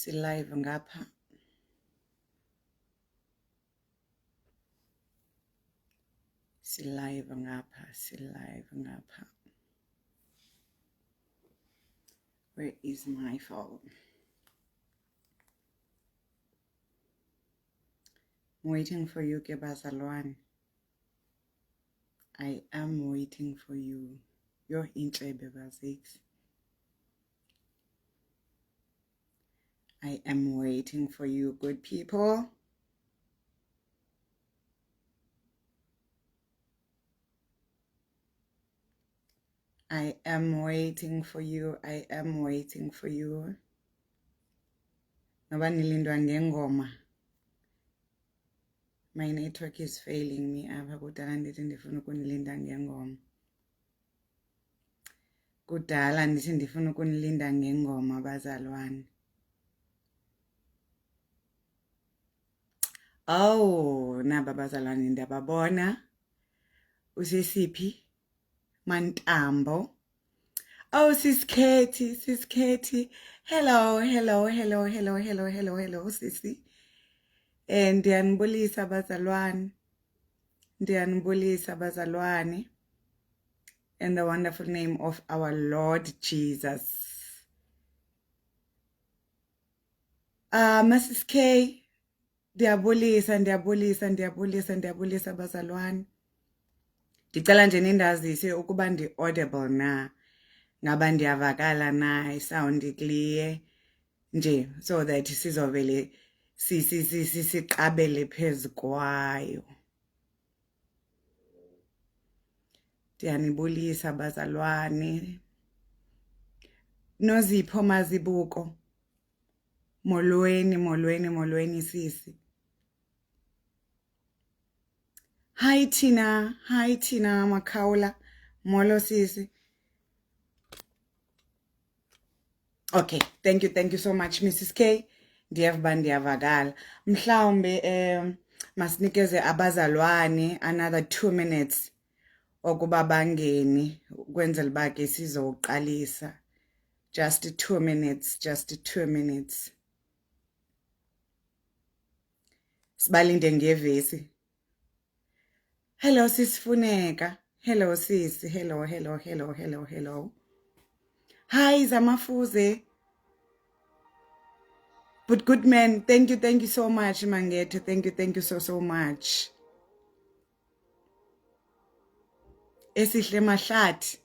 Silive ngapha. Silive ngapha. Where is my phone? I'm waiting for you, ke bazalwane. I am waiting for you. You're intlebe baziksi. I am waiting for you, good people. I am waiting for you. I am waiting for you. Noba nilindwa ngengoma. My network is failing me apha kudala ndithi ndifuna ukunilinda ngengoma. Kudala ndithi ndifuna ukunilinda ngengoma bazalwane. Oh, naba bazalwane ndiyababona. Usisiphi? Mantambo. Oh, Siskhethi. Hello, sisi. Ndiyanibulisa bazalwane. In the wonderful name of our Lord Jesus. Mrs. K, ndiyabulisa bazalwane. Ndicela nje nindazise ukuba ndi-audible na. Ngaba ndiyavakala na, isound clear. Nje, so that sizovele siqabele phezu kwayo. Ndiyanibulisa bazalwane. Nozipho Mazibuko. Molweni sisi. Hi Tina Makaula. Molo sisi. Okay, thank you so much Mrs. K. Ndiyavakala. Mhlawumbe masinikeze abazalwane another 2 minutes okuba bangeni kwenzela uba ke sizoqalisa. Just 2 minutes. Sibalinde ngevesi. Hello Sisifuneka. Hello sisi. Hello. Hi Zamafuze. But good man, thank you so much Mangethe. Thank you so much. Esihle Mahlathi.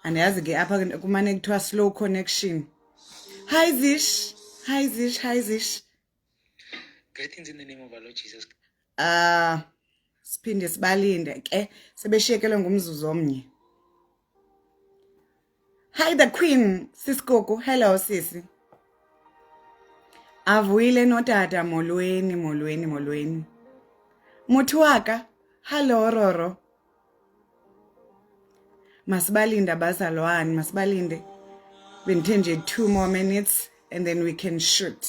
Andiyazi ke apha kumane kuthiwa slow connection. Hi Zish. Greetings in the name of our Lord Jesus. Siphinde sibalinde ke sebeshiyekelwe ngumzuzu omnye. Hi the queen, Siskoko. Hello sisi. Avuyile notata molweni. Muthuwaka. Hello Roro. Masibalinde bazalwane, masibalinde. Bendithe nje 2 more minutes and then we can shoot.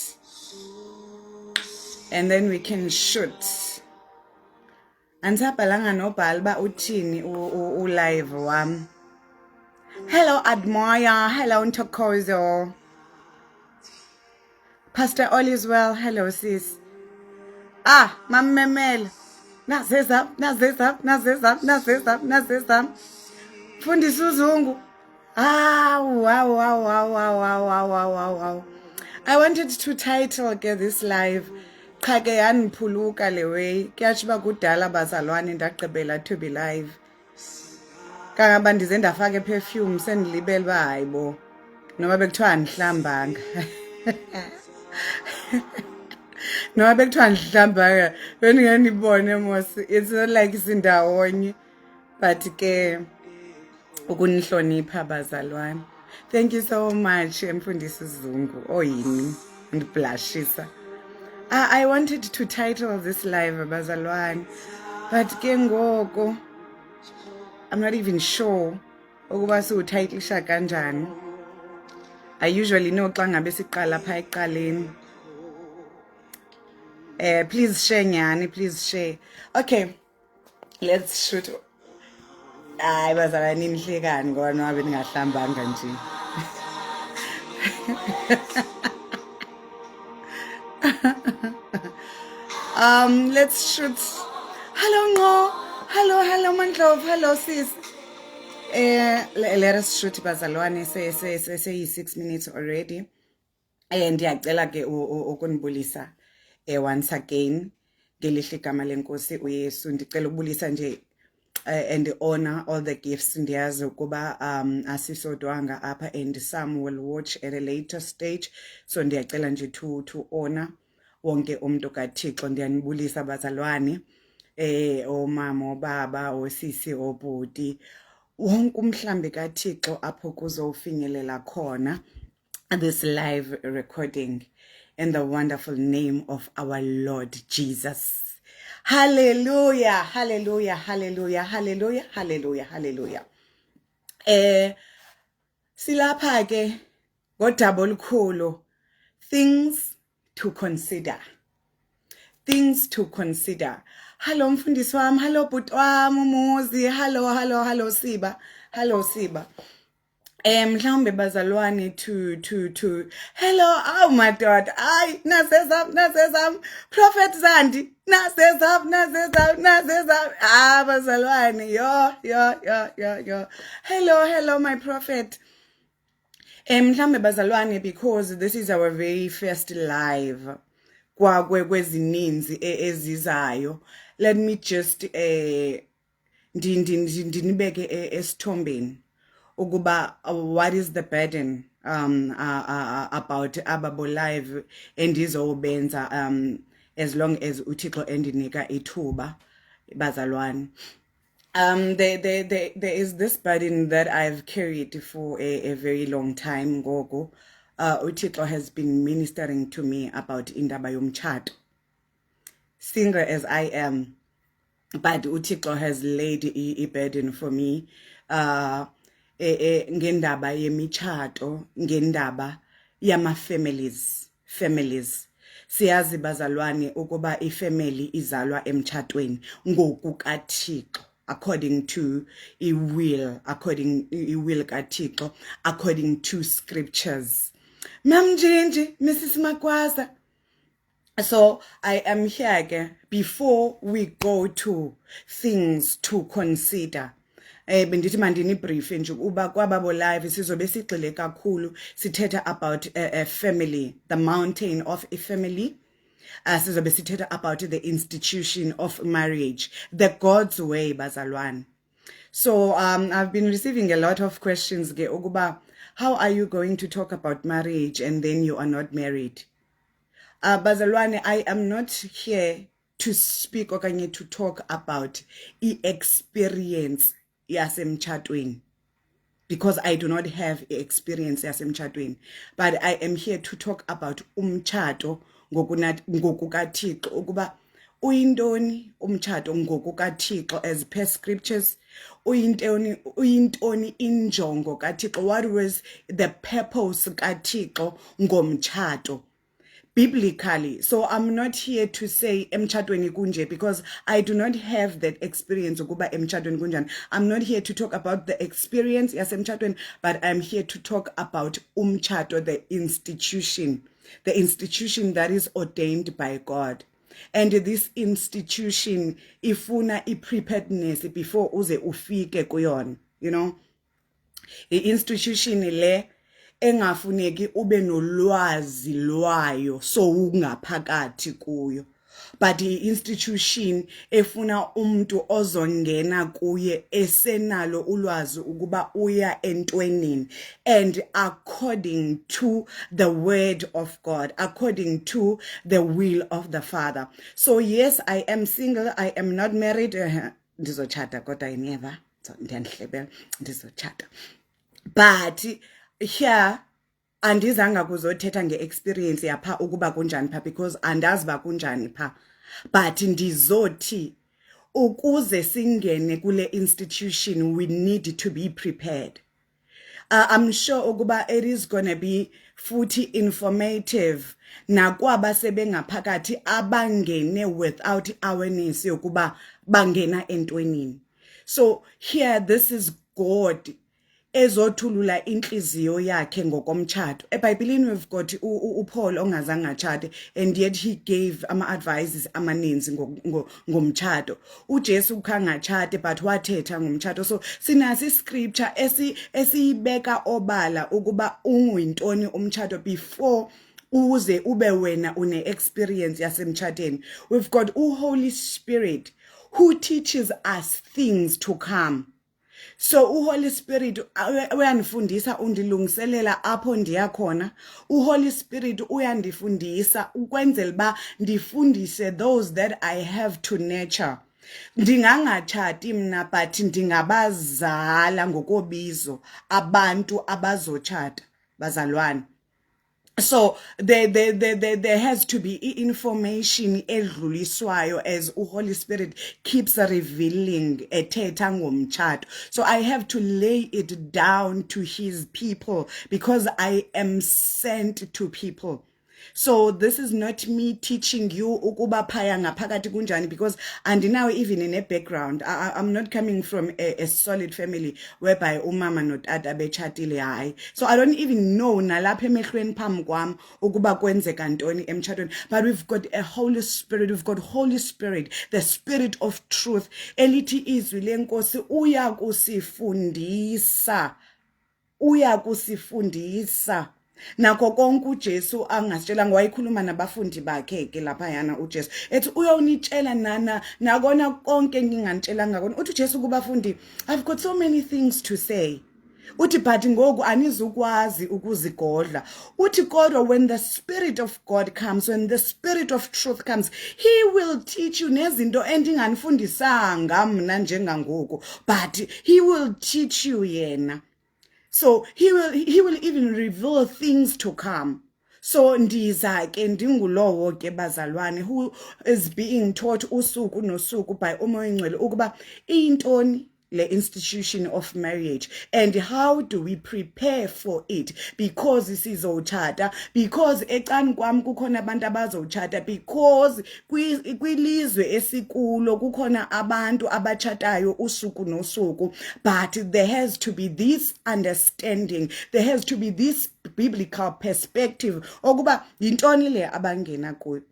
Andisabhalanga nobhala uba uthini u-live wam. Hello Admire, hello Ntokozo. Pastor all is well, hello sis. Mamemela. Nazizap. Fundisa uzungu. Wow. I wanted to title this live. Cha ke yaniphuluka le way. Kuyatsho uba kudala bazalwane ndagqibela to be live. Kangaba ndize ndafaka perfume sendilibele uba hayibo. Noba bekuthiwa andihlambanga. Noba bekuthiwa andihlambanga. Bendingenibone mos. It's not like sindawonye. But ke ukunihlonipha bazalwane. Thank you so much Mfundisi Zungu. Yini ndiblushisa. I wanted to title this live bazalwane, but ke ngoko I'm not even sure ukuba siwutitlisha kanjani. I usually know xa ngabe siqala pha eqaleni. Please share nyani, please share. Okay, let's shoot. Hayi bazalwane nihlekani ngoba noba bendingahlambanga nje. Let's shoot. Hello, Ngo. Hello, Mandlov. Hello, sis. Let us shoot bazalwane. Say 6 minutes already. And ndiyacela ke ukunibulisa once again ngelihle igama lenkosi uYesu. Ndicela ukubulisa nje and honor all the gifts. Ndiyazi ukuba asisodwanga apha and some will watch at a later stage, so ndiyacela nje to honor wonke umuntu kaThixo. Ndiyanibulisa bazalwane, omama, obaba, osisi, obhuti, wonke umhlambi kaThixo apho kuzofinyelela khona this live recording in the wonderful name of our Lord Jesus. Hallelujah, hallelujah, hallelujah, hallelujah, hallelujah, hallelujah. Silapha ke ngodaba olukhulu, things to consider. Things to consider. Hello mfundisi wami, hello bhuti wami umuzi, hello Siba, hello Siba. Mhlawumbe bazalwane to hello, oh my God, ay nasezam Prophet Zandi nasezam bazalwane, yo hello my prophet. Mhlawumbe bazalwane, because this is our very first live kwezininzi ezizayo, let me just ndinibeke esithombeni ukuba what is the burden about ababo live endizobenza as long as uThixo endinika ithuba bazalwane. There is this burden that I've carried for a very long time ngoku. uThixo has been ministering to me about indaba yomtshato. Single as I am, but uThixo has laid a burden for me ngendaba yemitshato, ngendaba yama families. Siyazi bazalwane ukuba ifamily izalwa emtshatweni ngoku kaThixo, according to a will kaThixo, according to scriptures. Mamjinji, Mrs. Magwaza. So I am here again before we go to things to consider. Bendithi mandini brief nje uba kwababo live sizobe sigxile kakhulu sithetha about a family, the mountain of a family. Sizobe sithetha about the institution of marriage, the God's way bazalwane. So I've been receiving a lot of questions ge ukuba how are you going to talk about marriage and then you are not married? Bazalwane, I am not here to speak okanye to talk about experience yasemtshatweni, because I do not have experience yasemtshatweni, but I am here to talk about umtshato ngoku kaThixo ukuba uyintoni umtshato ngoku kaThixo as per scriptures. Uyintoni injongo kaThixo, what was the purpose kaThixo ngomtshato biblically. So I'm not here to say emtshatweni kunje, because I do not have that experience ukuba emtshatweni kunjani. I'm not here to talk about the experience yasemtshatweni, but I'm here to talk about umtshato, the institution that is ordained by God. And this institution ifuna preparedness before uze ufike kuyon, you know. The institution le engafuneki ube nolwazi lwayo so ungaphakathi kuyo, but i-institution efuna umuntu ozongena kuye esenalo ulwazi ukuba uya entwenini, and according to the word of God, according to the will of the Father. So yes, I am single, I am not married. Ndizochata kodwa I never, so ndiyanhlebela ndizochata, but here andizanga kuzothetha nge-experience yapha ukuba kunjani pha, because andazi ba kunjani pha, but ndizothi ukuze singene kule institution we need to be prepared. I'm sure ukuba it is gonna be futhi informative nakwaba sebengaphakathi abangene without awareness yokuba bangena entwenini. So here this is God ezothulula inhliziyo yakhe ngokomtshado. eBhayibhelini we've got uPaul ongazange atshade, and yet he gave ama-advices amaninzi ngomtshado. uJesu ukhangatshade but wathetha ngomtshado. So sinasi scripture esibeka obala ukuba unguyintoni umtshado before uze ube wena une experience yasemtshadweni. We've got uHoly Spirit who teaches us things to come. So uHoly Spirit uyandifundisa undilungiselela apho ndiya khona. uHoly Spirit uyandifundisa ukwenzela ba ndifundise those that I have to nurture. Ndingangatshati mna but ndingabazala ngokobizo abantu abazotshata bazalwane. So there has to be information edluliswayo as uHoly Spirit keeps revealing ethetha ngomtshado. So I have to lay it down to his people because I am sent to people. So this is not me teaching you ukuba phaya ngaphakathi kunjani, because andinawo even in a background. I'm not coming from a solid family whereby umama notata betshatile hayi. So I don't even know nalapha emehlweni phambi kwam ukuba kwenzeka ntoni emtshadweni. But we've got a Holy Spirit, we've got Holy Spirit, the Spirit of truth. Elithi izwi lenkosi uyakusifundisa nakho konke uJesu angasitshela ngowayikhuluma nabafundi bakhe ke lapha yana uJesu ethi uyonitshela nakona konke nginganitshela ngakona. uthi uJesu kubafundi, I've got so many things to say. uthi but ngoku anizukwazi ukuzigodla. uthi kodwa when the Spirit of God comes, when the Spirit of truth comes, he will teach you nezinto endinganifundisanga mna njengangoku, but he will teach you yena. So he will even reveal things to come. So ndiza ke ndingulowo ke bazalwane who is being taught usuku nosuku by uMoya Oyingcwele ukuba intoni le institution of marriage and how do we prepare for it, because sizotshata, because ecani kwami kukhona abantu abazotshata, because kwilizwe esikulo kukhona abantu abatshatayo usuku nosuku. But there has to be this understanding, there has to be this biblical perspective okuba yintoni le abangena kuyo.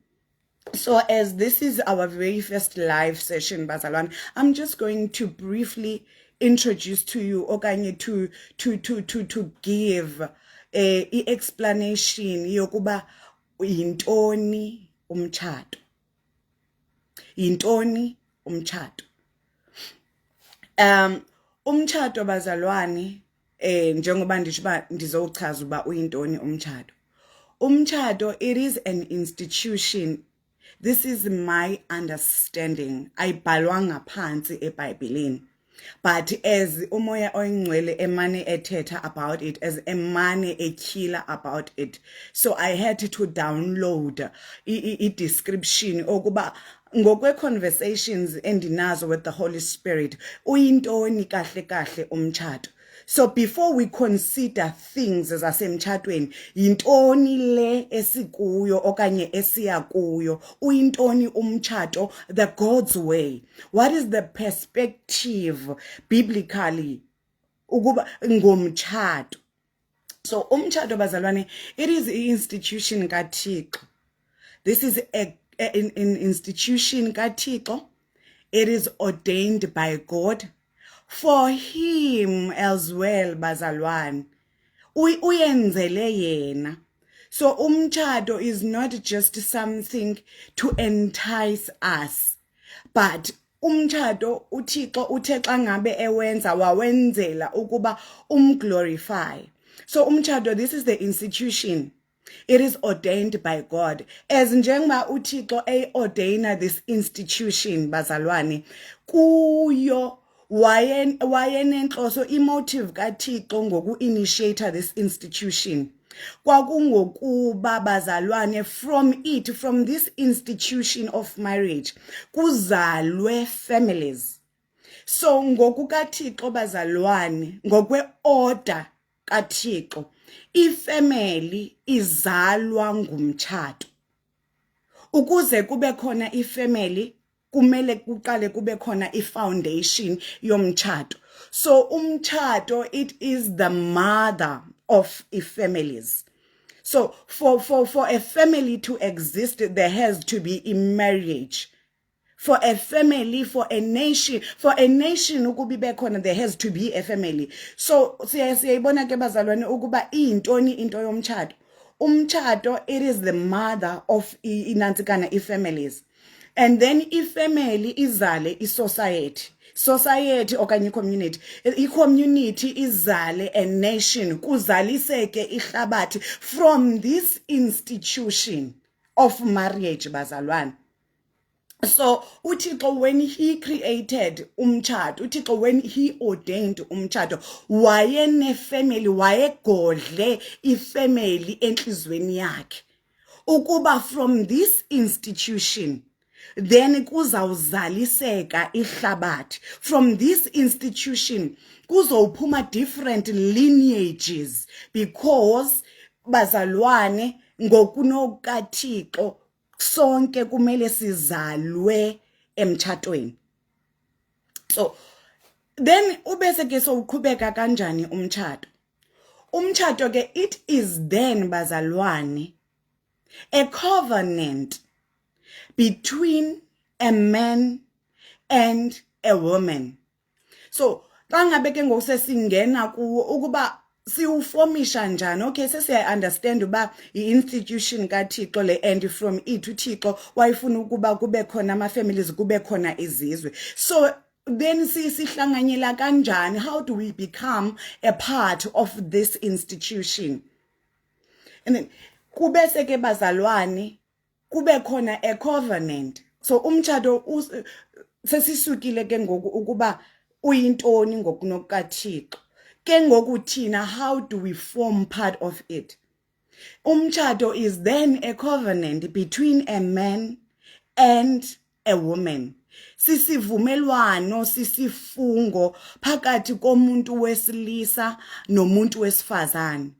So as this is our very first live session, bazalwane, I'm just going to briefly introduce to you okanye to give a explanation yokuba yintoni umtshado. Yintoni umtshado. Umtshado bazalwane, njengoba ndisho ba ndizochaza uba uyintoni umtshado. Umtshado, it is an institution. This is my understanding. Ayibhalwanga phansi eBhayibhelini. But as uMoya Oyingcwele emane ethetha about it, as emane ekhila about it, so I had to download a description okuba ngokwe conversations endinazo with the Holy Spirit uyintoni kahle kahle umtshado. So before we consider things zasemtshadweni, yintoni le esikuyo okanye esiya kuyo, uyintoni umtshado, the God's way. What is the perspective biblically ukuba ngomtshado? So umtshado bazalwane, it is an institution kaThixo. This is an institution kaThixo. It is ordained by God for him as well, bazalwane. Uyenzele yena. So umtshado is not just something to entice us, but umtshado uThixo uthe xa ngabe ewenza wawenzela ukuba umglorify. So umtshado, this is the institution. It is ordained by God. As njengoba uThixo ordaina this institution, bazalwane, kuyo wayenenhloso emotive kaThixo ngoku-initiate this institution. Kwakungokuba bazalwane, from this institution of marriage kuzalwe families. So ngokukaThixo bazalwane, ngokwe-order kaThixo, ifamily izalwa ngumtshado. Ukuze kube khona ifamily kumele kuqale kube khona ifoundation yomtshado. So umtshato, it is the mother of families. So for a family to exist, there has to be a marriage. For a family, for a nation ukuba ibe khona, there has to be a family. So siyayibona ke bazalwane ukuba iyintoni into yomtshato. Umtshato, it is the mother of inantsikana families. And then family izale society okanye community. Community izale a nation, kuzaliseke ihlabathi from this institution of marriage bazalwane. So uThixo, when he created umtshato, uThixo, when he ordained umtshato, wayene family, wayegodle ifamily enhlizweni yakhe ukuba from this institution then kuzawuzaliseka ihlabathi. From this institution kuzophuma different lineages, because bazalwane ngokunokaThixo sonke kumele sizalwe emtshatweni. So then ubese ke soqhubeka kanjani umtshato. Umtshato ke, it is then bazalwane a covenant between a man and a woman. So xa ngabe ke ngokusesingena kuwo ukuba siuformisha njani. Okay, sesiya understand uba i-institution kaThixo le, and from it uThixo wayefuna ukuba kube khona ama-families, kube khona izizwe. So then sihlanganyela kanjani? How do we become a part of this institution? And then kube seke bazalwane kube khona a covenant. So umtshato sesisukile ke ngoku ukuba uyintoni ngokunokaThixo. Ke ngoku thina, how do we form part of it? Umtshato is then a covenant between a man and a woman. Sisivumelwano, sisifungo phakathi komuntu wesilisa nomuntu wesifazane.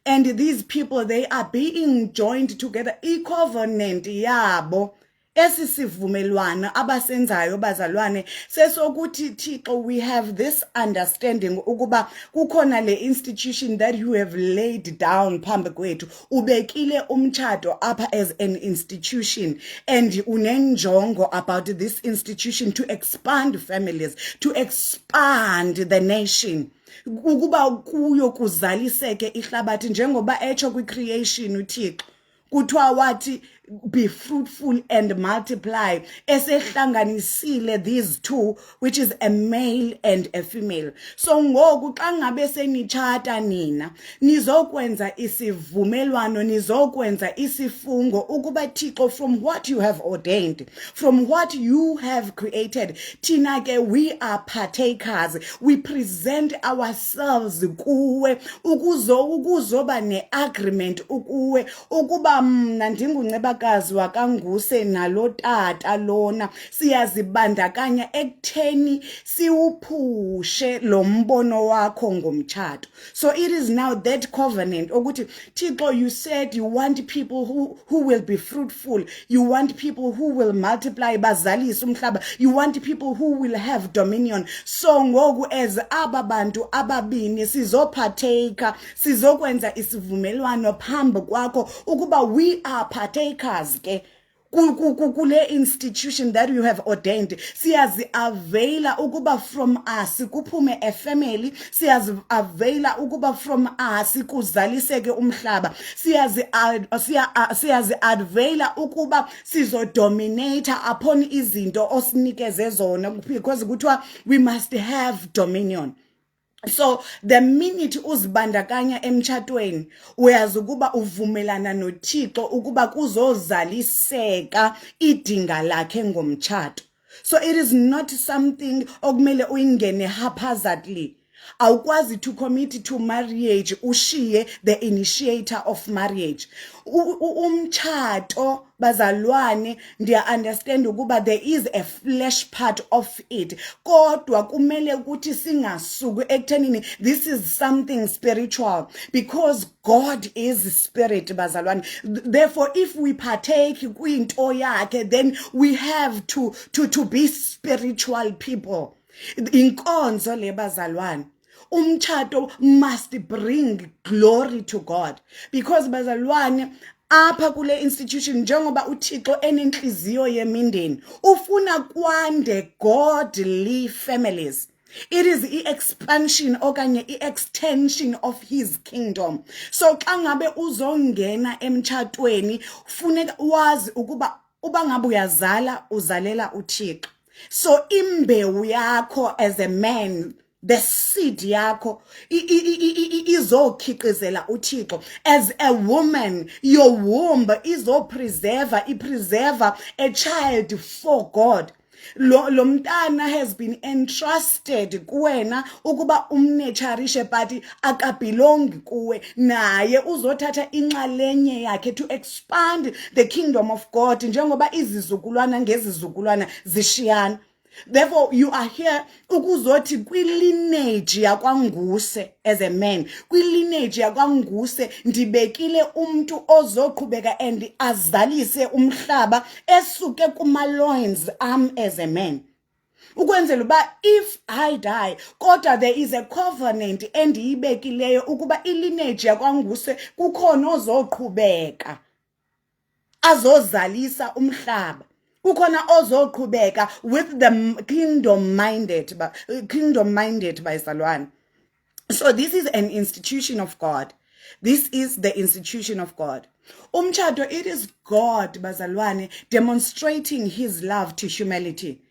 And these people, they are being joined together. I-covenant yabo, esisivumelwano abasenzayo bazalwane, sesokuthi Thixo, we have this understanding ukuba kukhona le institution that you have laid down phambi kwethu. Ubekile umtshato apha as an institution, and unenjongo about this institution to expand families, to expand the nation. Ukuba kuyo kuzaliseke ihlabathi njengoba echo kwi-creation uThixo kuthiwa wathi be fruitful and multiply, esehlanganisile these two, which is a male and a female. So ngoku xa ngabe senitshata nina nizokwenza isivumelwano, nizokwenza isifungo ukuba Thixo, from what you have ordained, from what you have created, thina ke we are partakers. We present ourselves kuwe ukuzoba ne-agreement ukuwe ukuba mna ndinguncebakazi wakanguse nalo tata lona siyazibandakanya ekutheni siuphushe lo mbono wakho ngomtshato. So it is now that covenant ukuthi Thixo, you said you want people who will be fruitful, you want people who will multiply, bazalise umhlaba, you want people who will have dominion. So ngoku as aba bantu ababini sizophateka, sizokwenza isivumelwano phambi kwakho ukuba we are partakers ke kule institution that you have ordained. Siyazi availa ukuba from us kuphume a family, siyazi availa ukuba from us kuzaliseke umhlaba, siyazi availa ukuba sizodominate upon izinto osinikeze zona, because kuthiwa we must have dominion. So the minute uzibandakanya emtshatweni uyazi ukuba uvumelana noThixo ukuba kuzozaliseka idinga lakhe ngomtshato. So it is not something okumele uyingene haphazardly. Awukwazi to commit to marriage ushiye the initiator of marriage. Umtshato bazalwane ndiya understand ukuba there is a flesh part of it, kodwa kumele ukuthi singasuku ekuthenini this is something spiritual, because God is spirit bazalwane. Therefore if we partake kwinto yakhe, then we have to be spiritual people. Inkonzo le bazalwane, umtshato must bring glory to God, because bazalwane apha kule institution njengoba uThixo enenhliziyo yemindeni ufuna kwande godly families. It is the expansion okanye extension of his kingdom. So xa ngabe uzongena emtshatweni funeka wazi ukuba uba ngabe uyazala uzalela uThixo. So imbewu yakho as a man, the seed yakho izokhiqizela uThixo. As a woman, your womb izopreserve a child for God. Lo mntana has been entrusted kuwena ukuba umnurturishe, but akabelongi kuwe, naye uzothatha inxalenye yakhe to expand the kingdom of God njengoba izizukulwana ngezizukulwana zishiyana. Therefore, you are here ukuzothi kwi-lineage yakwanguse as a man. Kwi-lineage yakwanguse ndibekile umuntu ozoqhubeka and azalise umhlaba esuke kuma-loins am as a man. Ukwenzela uba if I die, kodwa there is a covenant endiyibekileyo ukuba i-lineage yakwanguse kukhona ozoqhubeka azozalisa umhlaba. Ukhona ozoqhubeka with the kingdom minded bazalwane. So this is an institution of God. This is the institution of God. Umtshato, it is God bazalwane demonstrating his love to humanity.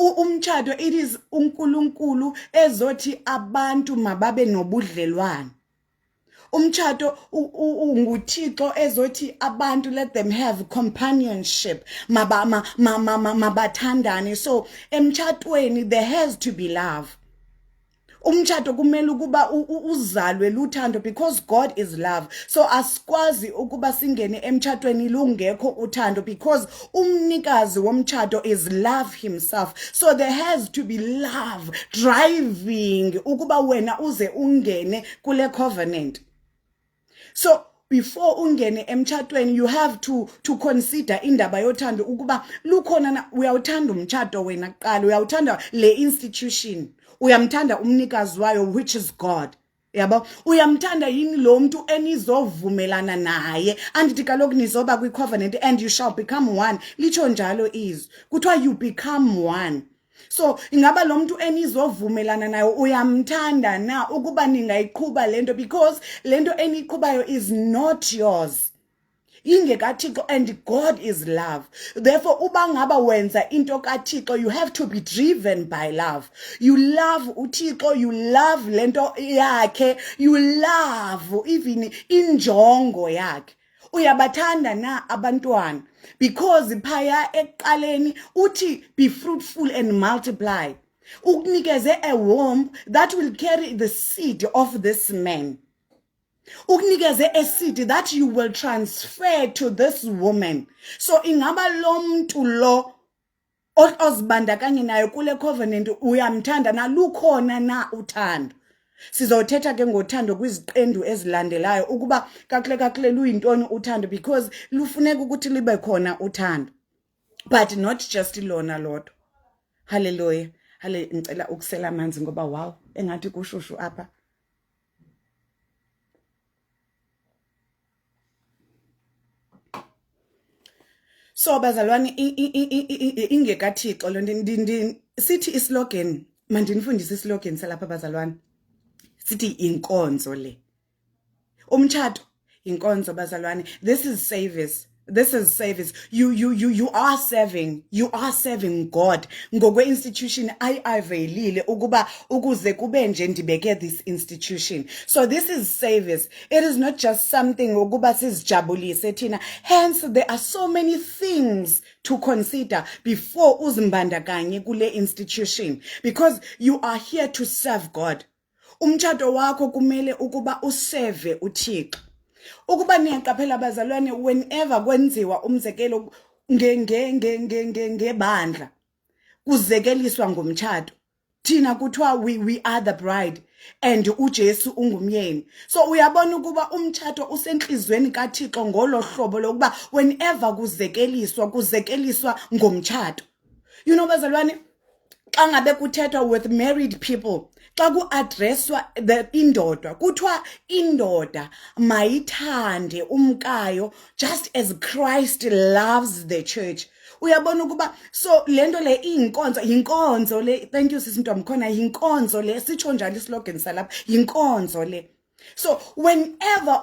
Umtshato, it is uNkulunkulu ezothi abantu mababe nobudlelwane. Umtshato nguThixo ezothi abantu let them have companionship, mabathandane. So emtshatweni there has to be love. Umtshato kumele ukuba uzalwe luthando, because God is love. So asikwazi ukuba singene emtshatweni lungekho uthando, because umnikazi womtshato is love himself. So there has to be love driving ukuba wena uze ungene kule covenant. So before ungene emtshatweni, you have to consider indaba yothando ukuba lukhona na uyawuthanda umtshato wena kuqala, uyawuthanda le institution, uyamthanda umnikazi wayo which is God. Yabo, uyamthanda yini lo muntu enizovumelana naye, andithi kaloku nizoba kwi covenant and you shall become one. Licho njalo is kuthiwa you become one. So ingaba lo muntu enizovumelana nayo uyamthanda na ukuba ningayiqhuba lento, because lento eniqhubayo is not yours, ingekaThixo, and God is love. Therefore uba ngaba wenza into kaThixo, you have to be driven by love. You love uThixo, you love lento yakhe, you love even injongo yakhe. Uyabathanda na abantwana, because phaya eqaleni uthi be fruitful and multiply. Ukunikeze a womb that will carry the seed of this man. Ukunikeze a seed that you will transfer to this woman. So ingaba lo muntu lo ozibandakanye nayo kule covenant uyamthanda na, lukhona na uthando. Sizothetha ke ngothando kwiziqendu ezilandelayo ukuba kakule luyintoni uthando, because lufuneka ukuthi libe khona uthando, but not just lona lodwa. Hallelujah. Ngicela ukusela amanzi ngoba wow engathi kushushu apha. So bazalwane ingekaThixo lo sithi islogan, mandinifundise islogan salapha bazalwane. Sithi inkonzo le. Umtshato inkonzo bazalwane. This is service. You are serving. You are serving God. Ngokwe institution ayiveyilile ukuba ukuze kube nje ndibeke this institution. So this is service. It is not just something ukuba sizijabulise thina. Hence there are so many things to consider before uzimbandakanye kule institution, because you are here to serve God. Umtshato wakho kumele ukuba userve uThixo. Ukuba niyaqaphela bazalwane, whenever kwenziwa umzekelo ngebandla kuzekeliswa ngomtshato, thina kuthiwa we are the bride and uJesu ungumyeni. So uyabona ukuba umtshato usenhlizweni kaThixo ngolo hlobo lokuba whenever kuzekeliswa ngomtshato. You know bazalwane, xa ngabe kuthethwa with married people, xa ku-addresswa indoda, kuthiwa indoda mayithande umkayo just as Christ loves the church. Uyabona ukuba so lento le yinkonzo le, thank you sisi Ntomkhona, yinkonzo le, sitsho njalo islogan salapha, yinkonzo le. So whenever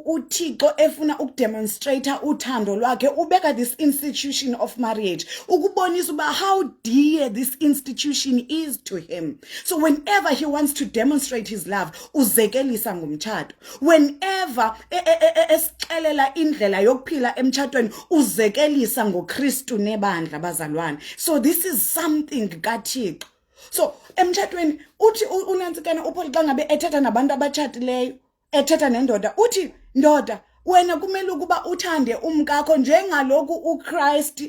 uThixo efuna ukudemonstrate uthando lwakhe, ubeka this institution of marriage ukubonisa uba how dear this institution is to him. So whenever he wants to demonstrate his love, uzekelisa ngomtshato. Whenever esixelela indlela yokuphila emtshatweni, uzekelisa ngoKristu nebandla bazalwane. So this is something kaThixo. So emtshatweni uthi unansikana uPaul xa ngabe ethetha nabantu abatshatileyo, ethetha nendoda, uthi ndoda wena kumele ukuba uthande umkakho njengaloku uChrist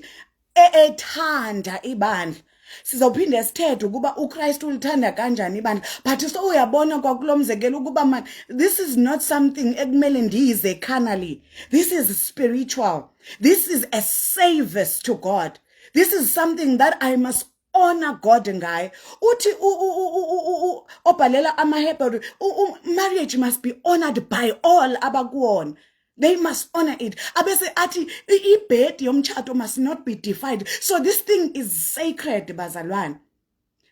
ethanda ibandla. Sizawuphinda sithethe ukuba uChrist ulithanda kanjani ibandla, but so uyabona kwakulomzekelo ukuba man, this is not something ekumele ndize carnally. This is spiritual. This is a service to God. This is something that I must honor God ngayo. Uthi obhalela amaHebrew, marriage must be honored by all abakuwona. They must honor it. Abese ati ibed yomtshato must not be defiled. So this thing is sacred bazalwane.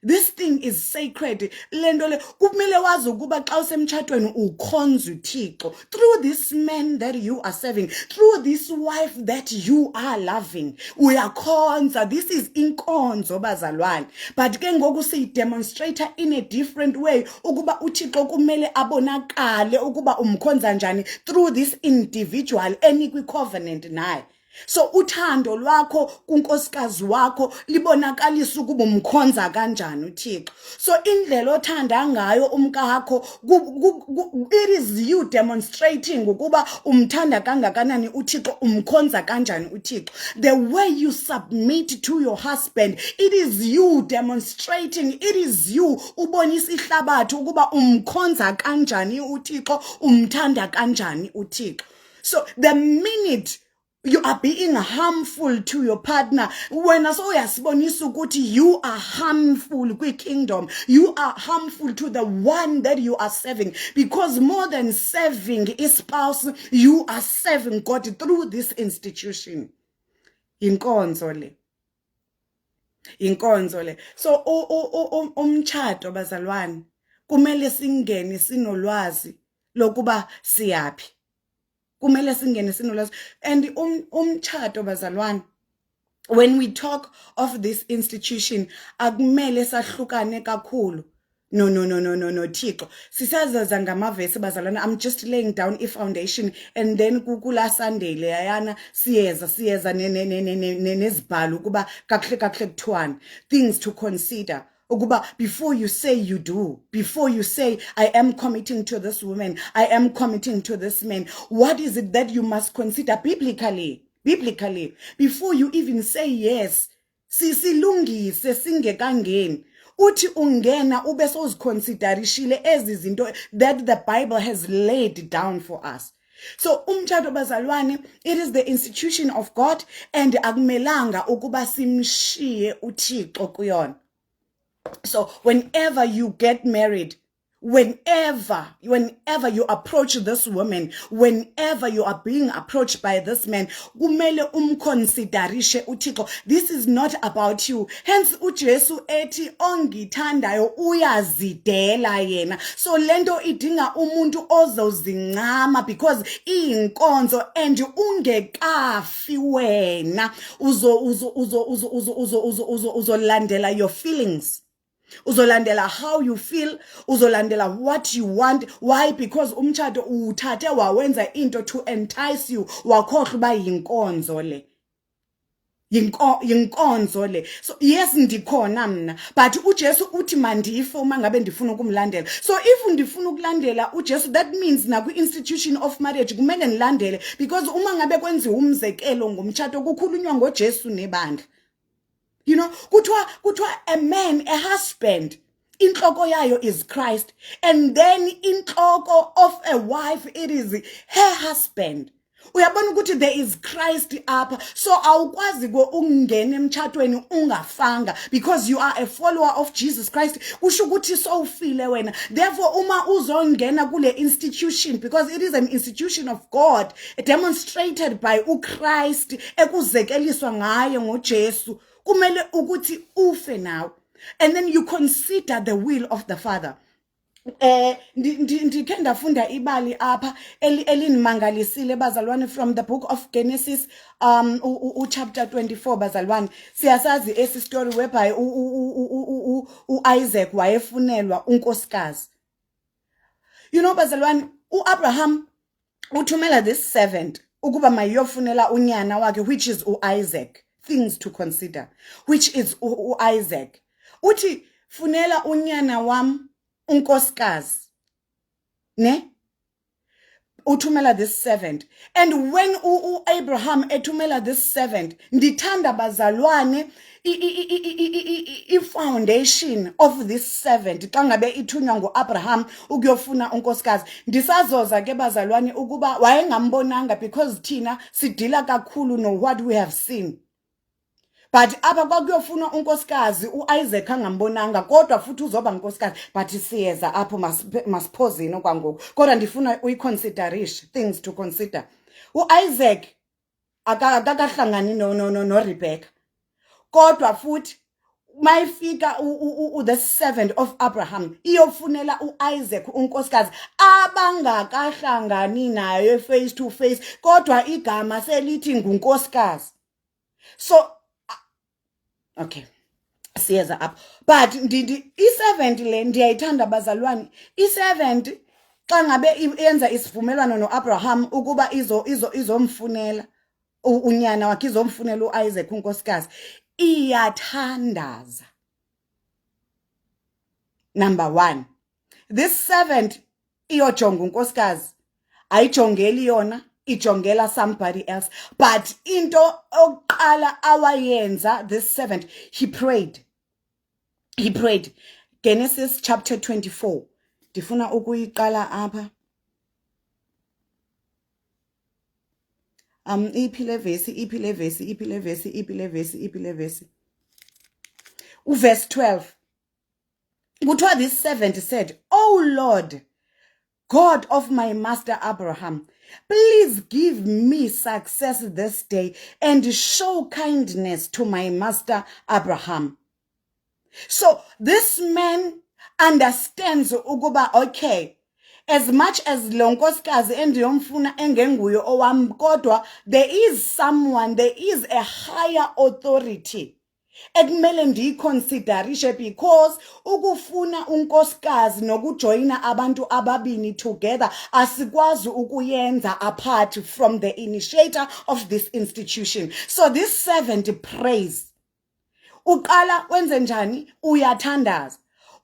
This thing is sacred. Lento le kumele wazi ukuba xa usemtshatweni ukhonza uThixo through this man that you are serving, through this wife that you are loving. Uyakhonza. This is inkonzo bazalwane. But ke ngoku siyidemonstrate in a different way ukuba uThixo kumele abonakale ukuba umkhonza njani through this individual enikwi covenant naye. So uthando lwakho kunkosikazi wakho libonakalisa ukuba umkhonza kanjani uThixo. So indlela othanda ngayo umkakho, it is you demonstrating ukuba umthanda kangakanani uThixo, umkhonza kanjani uThixo. The way you submit to your husband, it is you demonstrating, it is you ubonisa ihlabathi ukuba umkhonza kanjani uThixo, umthanda kanjani uThixo. So the minute you are being harmful to your partner, wena so uyasibonisa ukuthi you are harmful kwi-kingdom, you are harmful to the one that you are serving, because more than serving a spouse, you are serving God through this institution. Inkonzo le. So umtshato bazalwane kumele singene sinolwazi lokuba siyaphi. Kumele singene sinolwazi. And umtshato bazalwane, when we talk of this institution, akumele sahlukane kakhulu. No, Thixo. Sisazaza ngamavesi bazalwane. I'm just laying down a foundation, and then kukula Sunday leyana siyeza nezibhalo ukuba kakuhle kuthiwani. Things to consider. Ukuba before you say you do, before you say I am committing to this woman, I am committing to this man, what is it that you must consider biblically? Before you even say yes, sisilungise singekangeni. Uthi ungena ube soziconsiderishile ezi zinto that the Bible has laid down for us. So umtshato bazalwane, it is the institution of God, and akumelanga ukuba simshiye uThixo kuyona. So whenever you get married, whenever you approach this woman, whenever you are being approached by this man, kumele umconsiderishe uThixo. This is not about you. Hence uJesu ethi ongithandayo uyazidela yena. So lento idinga umuntu ozozincama, because iyinkonzo and ungekafi wena uzolandela your feelings. Uzolandela how you feel, uzolandela what you want. Why? Because umtshato uthathe wawenza into to entice you, wakhohlwa uba yinkonzo le. Yinkonzo le. So yes ndikhona mna, but uJesu uthi mandife uma ngabe ndifuna ukumlandela. So if ndifuna ukulandela uJesu, that means na kwi-institution of marriage kumele nilandele, because uma ngabe kwenziwa umzekelo ngomtshato kukhulunywa ngoJesu nebandla. You know, kuthiwa a man, a husband, inhloko yayo is Christ, and then inhloko of a wife, it is her husband. Uyabona ukuthi there is Christ apha, so awukwazi ukungena emtshatweni ungafanga, because you are a follower of Jesus Christ. Kusho ukuthi sowufile wena. Therefore uma uzongena kule institution, because it is an institution of God demonstrated by uChrist ekuzekeliswa ngaye ngoJesu, kumele ukuthi ufe nawe, and then you consider the will of the Father. Ndikhe ndafunda ibali apha elinimangalisile bazalwane, from the book of Genesis chapter 24 bazalwane. Siyasazi esi story whereby Isaac wayefunelwa unkosikazi. You know bazalwane, Abraham uthumela this servant ukuba mayofunela unyana wakhe, which is Isaac. Things to consider, which is Isaac. Uthi funela unyana wam unkosikazi, ne? Uthumela this servant. And when Abraham etumela this servant, ndithanda bazalwane i-foundation of this servant xa ngabe ithunywa nguAbraham ukuyofuna unkosikazi. Ndisazoza ke bazalwane ukuba wayengambonanga, because thina sidila kakhulu no what we have seen. But apha kwakuyofuna unkosikazi uIsaac angambonanga, kodwa futhi uzoba unkosikazi. But siyeza apho masiphozini kwangoku, kodwa ndifuna uyiconsiderishe things to consider. uIsaac akakahlangani no Rebecca, kodwa futhi mayifika the servant of Abraham iyofunela uIsaac unkosikazi abangakahlangani naye face to face, kodwa igama selithi ngunkosikazi. So okay, siyeza up. But i-servant le ndiyayithanda bazalwane. I-servant xa ngabe yenza isivumelwano noAbraham ukuba izomfunela unyana wakhe, izomfunela uIsaac unkosikazi, iyathandaza. Number 1, this servant iyojonga unkosikazi, ayijongeli yona, ijongela somebody else. But into oqala awayenza this servant, he prayed. Genesis chapter 24. Ndifuna ukuyiqala apha. Iphile vesi. Verse 12. Kuthiwa this servant said, "Oh Lord, God of my master Abraham, please give me success this day and show kindness to my master Abraham." So this man understands ukuba, okay, as much as lo nkosikazi endiyomfuna engenguye owam, kodwa there is a higher authority ekumele ndiyiconsiderishe, because ukufuna unkosikazi nokujoyina abantu ababini together asikwazi ukuyenza apart from the initiator of this institution. So this servant prays. Uqala wenze njani? Uyathandaza.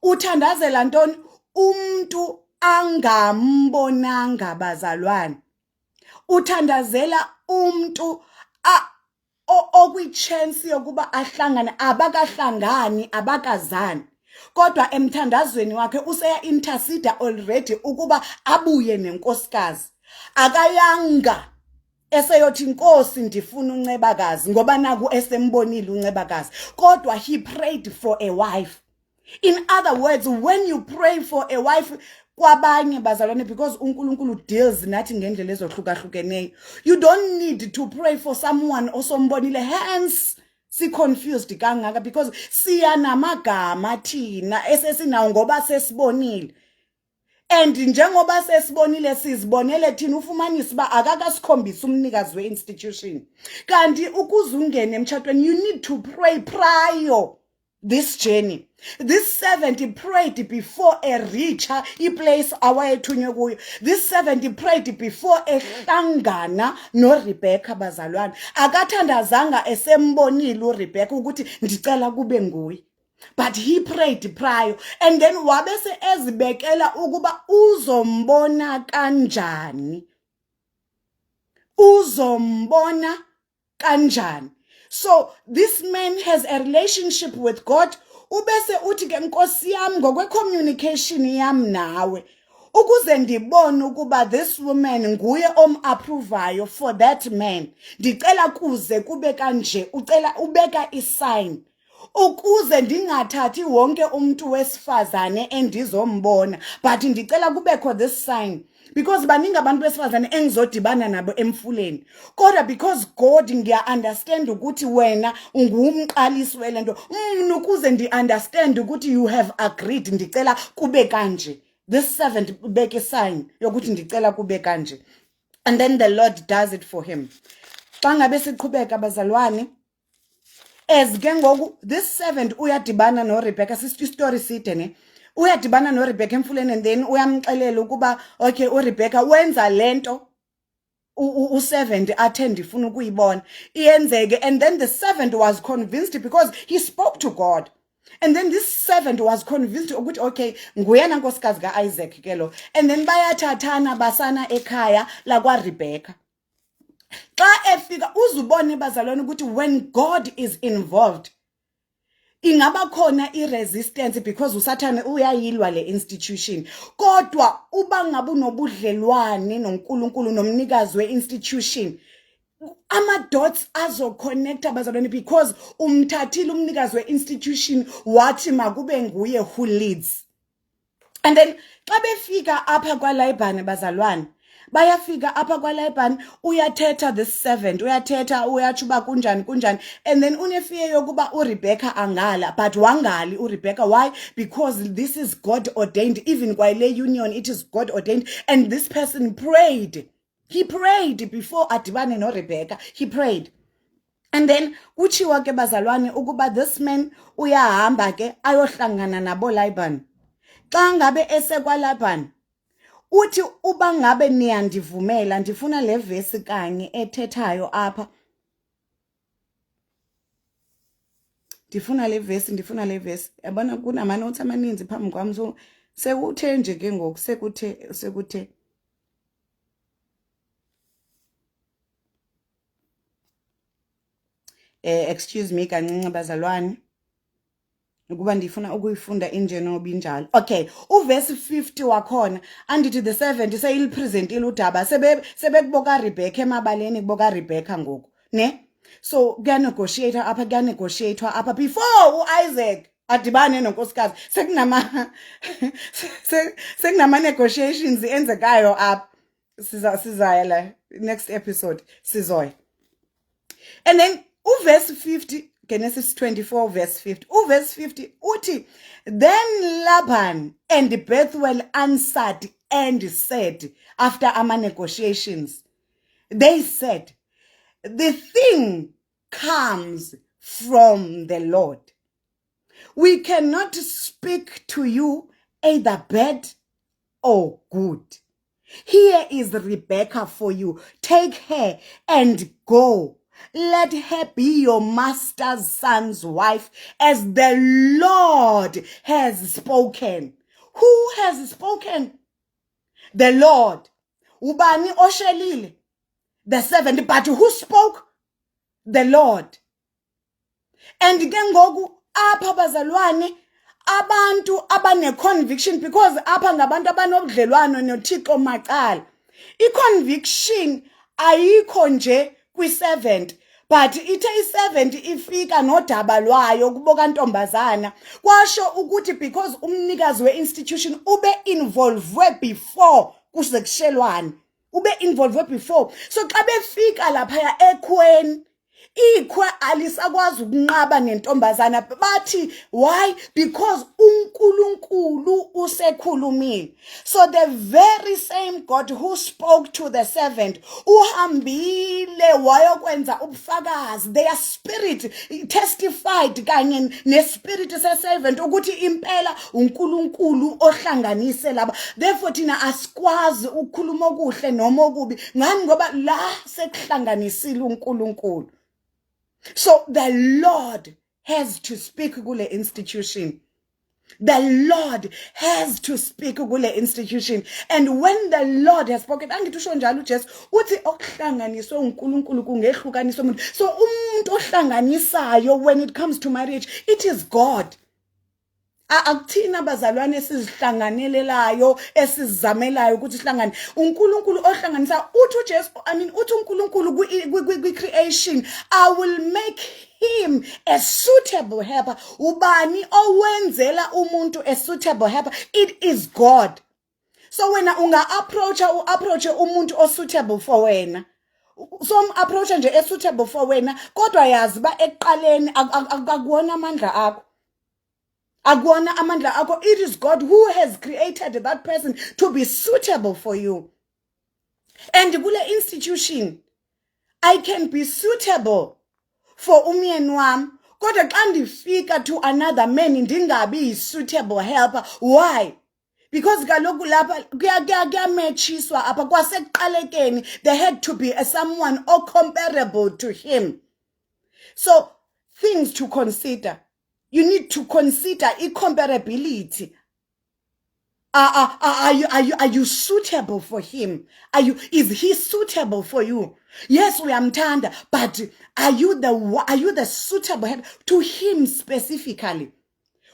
Uthandazela ntoni? Umuntu angambonanga bazalwane. Uthandazela umuntu okwichance yokuba ahlangane, abakahlangani, abakazani, kodwa emthandazweni wakhe useya intercede already ukuba abuye nenkosikazi. Akayanga eseyothi inkosi ndifuna uncebakazi ngoba naku esembonile uncebakazi, kodwa he prayed for a wife. In other words, when you pray for a wife kwabanye bazalwane, because uNkulunkulu deals nathi ngendlela ezohlukahlukeneyo, you don't need to pray for someone osombonile. Hence si confused kangaka, because siya namagama thina esesinawo ngoba sesibonile. And njengoba sesibonile sizibonele thina ufumanisa ba akakasikhombisa umnikazi we-institution. Kanti ukuze ungene emtshatweni, you need to pray prior this journey. This servant prayed before a reacher place awayethunywe kuyo. This servant prayed before ehlangana no Rebecca bazalwane. Akathandazanga esembonile uRebecca ukuthi ndicela kube nguye. But he prayed prior, and then wabese ezibekela ukuba uzombona kanjani. So this man has a relationship with God. Ubese uthi ke Nkosi yami ngokwe communication yami nawe, ukuze ndibone ukuba this woman nguye approvayo for that man, ndicela kuze kube kanje, ucela ubeka isign ukuze ndingathathi wonke umuntu wesifazane endizombona, but ndicela kubekho this sign because baningi abantu besifazane engizodibana nabo emfuleni, kodwa because God ngiya-understand ukuthi wena ungumqalisi welento, ukuze ndi-understand ukuthi you have agreed, ndicela kube kanje. This servant ubeke sign yokuthi ndicela kube kanje, and then the Lord does it for him. Xa ngabe siqhubeka bazalwane, as ke ngoku this servant uyadibana noRebecca, story side ne, uyadibana noRebecca emfuleni, and then uyamxelela ukuba okay uRebecca wenza lento u-servant athe ndifuna ukuyibona iyenzeke. And then the servant was convinced because he spoke to God. And then this servant was convinced ukuthi okay nguyena nkosikazi ka-Isaac ke lo, and then bayathathana basana ekhaya lakwaRebecca. Xa efika uzubone bazalwane ukuthi when God is involved ingaba khona i-resistance because usathane uyayilwa le institution, kodwa uba ngabe unobudlelwane noNkulunkulu nomnikazi we-institution, ama-dots azo-connecta bazalwane because umthathile umnikazi we-institution wathi makube nguye who leads. And then xa befika apha kwaLabani bazalwane, bayafika apha kwaLabani, uyathetha this servant, uyathetha uyatsho uba kunjani, and then unefiye yokuba uRebecca angala, but wangali uRebecca. Why? Because this is God ordained. Even kwale union it is God ordained, and this person prayed. He prayed before adibane noRebecca. He prayed. And then kuchiwa ke bazalwane ukuba this man uyahamba ke ayohlangana nabo Laban. Xa ngabe esekwaLaban uthi uba ngabe niyandivumela, ndifuna le verse kanye ethethayo apha. Ndifuna le verse. Yabona kunama-notes amaninzi phambi kwami, so sekuthe nje ke ngoku sekuthe. Excuse me kancinci bazalwane, ukuba ndifuna ukuyifunda injenoba injalo. Okay, uverse 50 wakhona andithi the servant seyilipresentile udaba, sebekuboka Rebecca emabaleni kuboka Rebecca ngoku ne. So kuyanegotiate apha before uIsaac adibane nonkosikazi, sekunama negotiations enzekayo apha. Sizaya la next episode sizoya. And then uverse 50, Genesis 24 verse 50. Verse 50 uthi, then Laban and Bethuel answered and said, after our negotiations, they said, the thing comes from the Lord. We cannot speak to you either bad or good. Here is Rebecca for you. Take her and go. Let her be your master's son's wife, as the Lord has spoken. Who has spoken? The Lord. Ubani oshelile? The servant. But who spoke? The Lord. And ke ngoku apha bazalwane, abantu abane conviction, because apha ngabantu abanobudlelwano noThixo macala. I-conviction ayikho nje kwi-servant, but ithe i-servant ifika nodaba lwayo kuboka ntombazana, kwasho ukuthi because umnikazi we-institution ube involved before kusekushelwane, ube involved before. So xa befika laphaya ekhweni, ikhwe alisakwazi ukunqaba nentombazana, bathi why? Because uNkulunkulu usekhulumile. So the very same God who spoke to the servant uhambile wayokwenza ubufakazi. Their spirit testified kanye nespirit se-servant ukuthi impela uNkulunkulu ohlanganise laba. Therefore thina asikwazi ukukhuluma okuhle noma okubi, ngani ngoba la sekuhlanganisile uNkulunkulu. So the Lord has to speak kule institution. The Lord has to speak kule institution. And when the Lord has spoken, angitusho njalo uJesu uthi okuhlanganiswe uNkulunkulu kungehlukaniswa umuntu. So umuntu ohlanganisayo when it comes to marriage, it is God. akuthina abazalwane esizihlanganelelayo esizamelayo ukuthi sihlangane uNkulunkulu ohlanganisa uthi uJesu uthi uNkulunkulu kwi-creation I will make him a suitable helper. Ubani owenzela umuntu a suitable helper? It is God. So wena approach umuntu o-suitable for wena. So approach nje e-suitable for wena kodwa yazi ba eqaleni akuwona amandla akho. Akuwona amandla akho. It is God who has created that person to be suitable for you. And kule institution I can be suitable for umyeni wami kodwa xa ndifika to another man ndingabi suitable helper. Why? Because kaloku lapha kuyamechiswa apha kwasekuqalekeni there had to be someone comparable to him. So things to consider. You need to consider incomparability. Are you suitable for him? Is he suitable for you? Yes, uyamthanda, but are you the suitable helper to him specifically?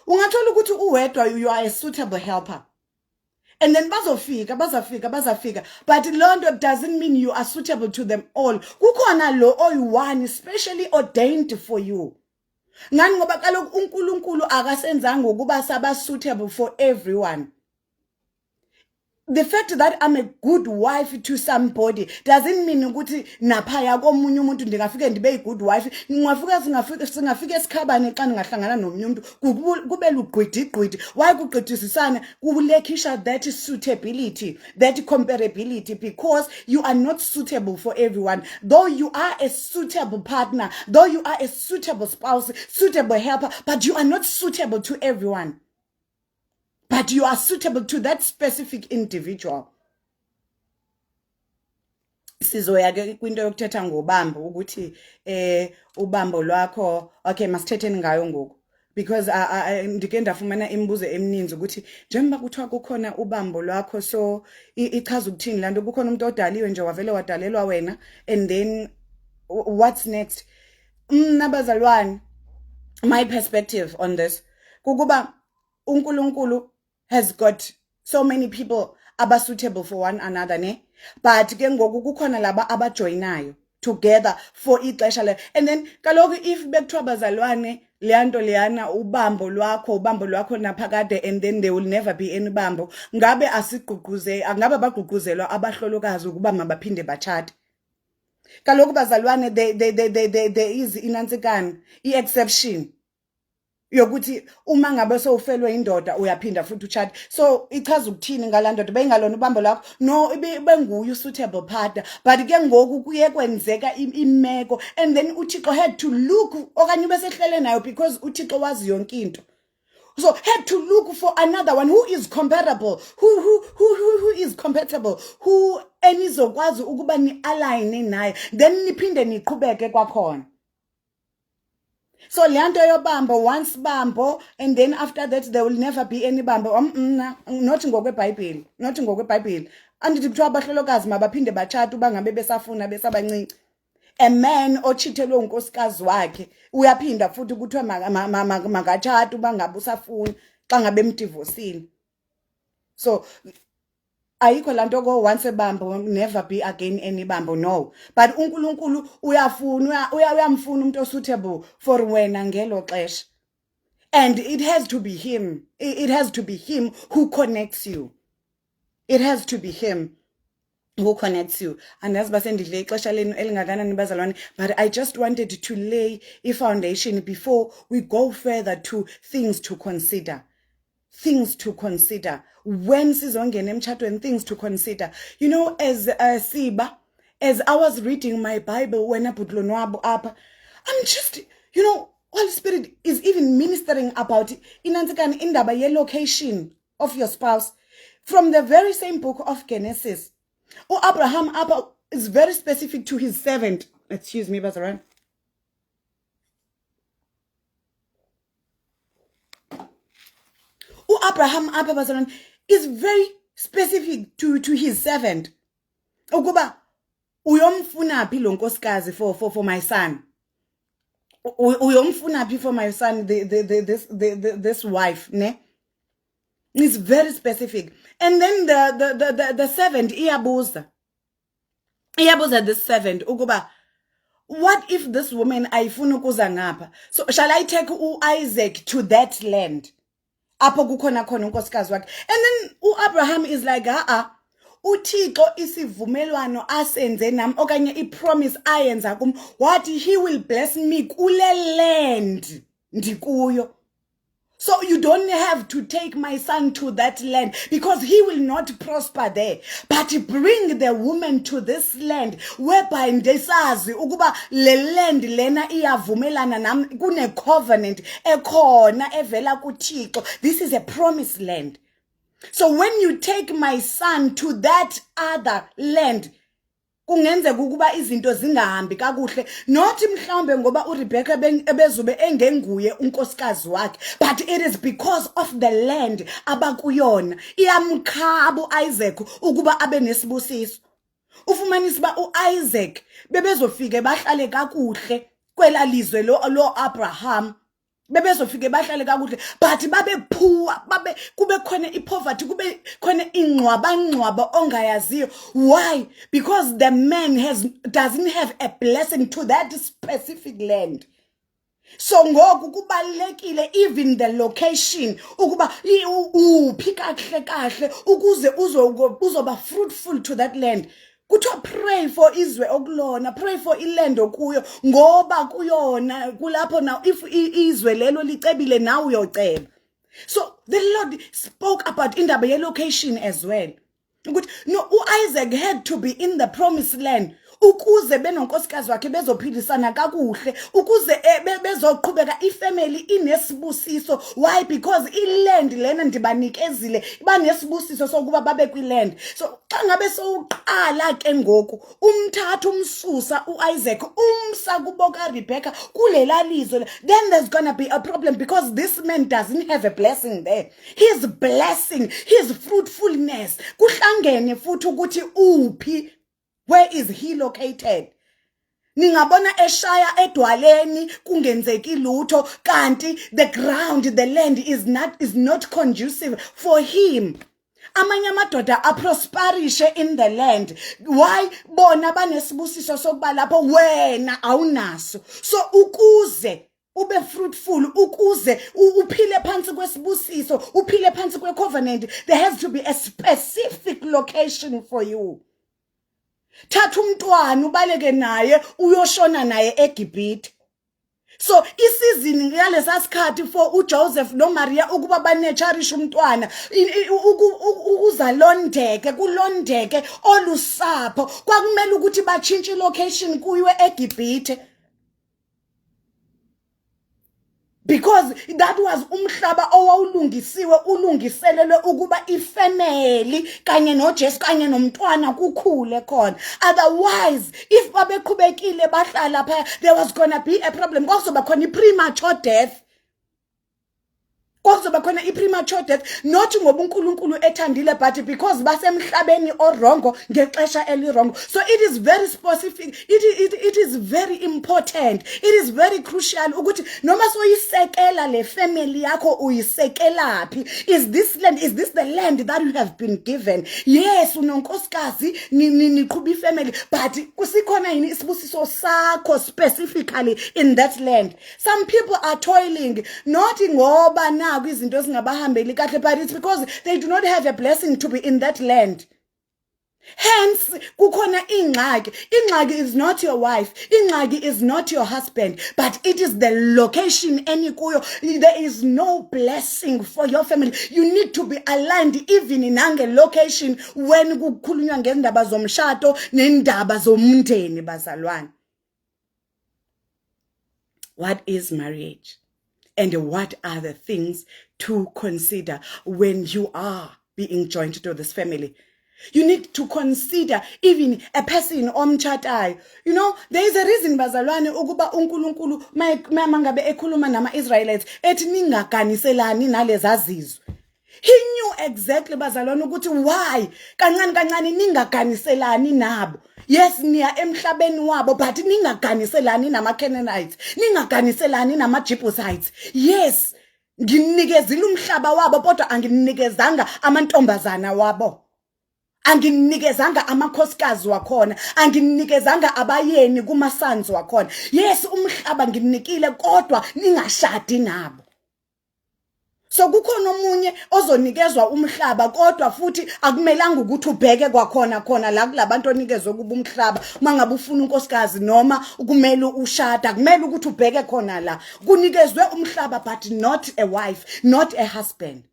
Ungathola ukuthi uwedwa you are a suitable helper. And then bazafika. But Lord doesn't mean you are suitable to them all. Kukhona lo oyi-one specially ordained for you. Ngani ngoba kaloku uNkulunkulu akasenzanga ukuba saba suitable for everyone. The fact that I'm a good wife to somebody doesn't mean ukuthi naphaya komunye umuntu ndingafike ndibe good wife. Singafika esikhabane xa ningahlangana nomunye umuntu kube lugqwidi. Why kugqidisisana kulekhisha that suitability, that comparability, because you are not suitable for everyone. Though you are a suitable partner, though you are a suitable spouse, suitable helper, but you are not suitable to everyone. But you are suitable to that specific individual. Sizoya ke kwinto yokuthetha ngobambo ukuthi ubambo lwakho okay masithetheni ngayo ngoku because ndike ndafumana imibuzo emininzi ukuthi njengoba kuthiwa kukhona ubambo lwakho so ichaza ukuthini lanto kukhona umuntu odaliwe nje wavele wadalelwa wena and then what's next? Nabazalwane, my perspective on this kukuba uNkulunkulu has got so many people suitable for one another, ne? But ke ngoku kukhona laba abajoinayo together for ixesha le. And then kaloku if bekuthiwa bazalwane leyanto leyana ubambo lwakho naphakade and then there will never be any bambo, ngabe ngabe bagqugquzelwa abahlolokazi ukuba mabaphinde batshate. Kaloku bazalwane there is inantsikana i-exception yokuthi uma ngabe sowufelwe indoda uyaphinda futhi uchate. So ichaza ukuthini ngalandoda beyingalona ubambo lakho no benguye suitable partner, but ke ngoku kuye kwenzeka imeko and then uThixo had to look okanye besehlele nayo because uThixo wazi yonke into. So had to look for another one who is comparable, who is compatible, who enizokwazi ukuba ni align naye then niphinde niqhubeke kwakhona. So leyanto yobambo once bambo and then after that there will never be any bambo. Not ngokweBhayibheli. Andithi kuthiwa abahlolokazi mabaphinde batshate uba ngabe besafuna besabancinci. A man ochithelwe unkosikazi wakhe uyaphinda futhi kuthiwa makatshate uba ngabe usafuna xa ngabe emdivosile. So ayikho lanto ko once a bambo never be again any bambo, no. But uNkulunkulu uyamfuna umuntu suitable for wena ngelo xesha. And it has to be him. It has to be him who connects you. It has to be him who connects you. And as basendidle ixesha lenu elingakanani bazalwane, but I just wanted to lay a foundation before we go further to things to consider. Things to consider when sizongena emtshatweni, things to consider. You know, as Siba, as I was reading my Bible when abudlonwabo apha, I'm just, you know, Holy Spirit is even ministering about inantikani indaba ye location of your spouse from the very same book of Genesis. Abraham apha is very specific to his servant. Excuse me, Bazaran. Abraham is very specific to his servant. Ukuba uyomfuna phi lo nkosikazi for my son. Uyomfuna phi for my son this wife, ne? It's very specific. And then the servant, iyabuza the servant, ukuba, what if this woman ayifuna ukuza ngapha? So shall I take Isaac to that land? Apho kukhona khona unkosikazi wakhe. And then Abraham is like, uThixo isivumelwano asenze nami okanye ipromise ayenza kum, what he will bless me kule land ndikuyo. So you don't have to take my son to that land because he will not prosper there. But bring the woman to this land whereby ndesazi ukuba le land lena iyavumelana nami, kune covenant ekhona evela kuThixo. This is a promised land. So when you take my son to that other land, kungenzeka ukuba izinto zingahambi kakuhle, not mhlawumbe ngoba uRebecca ebezube engenguye unkosikazi wakhe, but it is because of the land abakuyona. Iyamkhaba uIsaac ukuba abe nesibusiso. Ufumanisa ba uIsaac bebezofike bahlale kakuhle kwela lizwe lo Abraham. Bebezofike bahlale kakuhle, but babe poor, kube khona ipoverty, kube khona ingcwaba ongayaziyo. Why? Because the man doesn't have a blessing to that specific land. So ngoku kubalekile even the location ukuba uphi kahle ukuze uzoba fruitful to that land. Kuthiwa pray for izwe okulona, pray for iland okuyo ngoba kuyona kulapho now if izwe lelo licebile now uyoceba. So the Lord spoke about indaba ye location as well. No, Isaac had to be in the promised land ukuze benonkosikazi wakhe bezophilisana kakuhle, ukuze bezoqhubeka ifamily inesibusiso. Why? Because iland lena ndibanikezile banesibusiso sokuba babe kwiland. So xa ngabe sowuqala ke ngoku umthatha umsusa uIsaac umsa kuboka Rebecca kulela lizwe, then there's gonna be a problem because this man doesn't have a blessing there. His blessing, his fruitfulness kuhlangene futhi ukuthi uphi. Where is he located? Ningabona eshaya edwaleni kungenzeki lutho kanti the ground, the land is not conducive for him. Amanye amadoda aprosperishe in the land. Why? Bona banesibusiso sokuba lapho wena awunaso. So ukuze ube fruitful, ukuze uphile phansi kwesibusiso, uphile phansi kwecovenant, there has to be a specific location for you. Thatha umntwana ubaleke naye uyoshona naye eGibhithe. So isizini yalesa sikhathi for uJoseph noMaria ukuba banecherish umntwana uzalondeke kulondeke olusapho kwakumele ukuthi batshintshe location kuyiwe eGibhithe. Because that was umhlaba owawulungisiwe ulungiselelwe ukuba ifamily kanye noJesu kanye nomntwana kukhule khona. Otherwise if babeqhubekile bahlala phaya, there was gonna be a problem. Kwakuzoba khona premature death. Kwakuzoba khona premature death, not ngoba uNkulunkulu ethandile but because basemhlabeni orongo ngexesha elirongo. So it is very specific, it is very important, it is very crucial ukuthi noma soyisekela le family yakho uyisekelaphi. Is this the land that you have been given? Yes, unonkosikazi niqhuba ifamily, but kusikhona yini isibusiso sakho specifically in that land? Some people are toiling not ngoba na izinto ezingabahambeli kahle, but it's because they do not have a blessing to be in that land. Hence kukhona ingxaki. Ingxaki is not your wife, ingxaki is not your husband, but it is the location enikuyo. There is no blessing for your family. You need to be aligned even in ange location when kukhulunywa ngendaba zomshado nendaba zomndeni bazalwane. What is marriage? And what are the things to consider when you are being joined to this family? You need to consider even a person omchatayo. You know, there is a reason bazalwane ukuba uNkulunkulu mangabe ekhuluma nama Israelites ethi ningaganiselani nalezazizwe. He knew exactly bazalwane ukuthi why kancane ningaganiselani nabo. Yes, niya emhlabeni wabo, but ningaganiselani nama Canaanites, ningaganiselani nama Jebusites. Yes, nginikezile umhlaba wabo kodwa anginikezanga amantombazana wabo. Anginikezanga amakhosikazi wakhona, anginikezanga abayeni kumasanzi wakhona. Yes, umhlaba nginikile kodwa ningashadi nabo. So kukhona omunye ozonikezwa umhlaba kodwa futhi akumelanga ukuthi ubheke kwakhona khona la kulabantu onikezwe kuba umhlaba mangabe ufuna unkosikazi noma kumele ushada kumele ukuthi ubheke khona la kunikezwe umhlaba but not a wife, not a husband.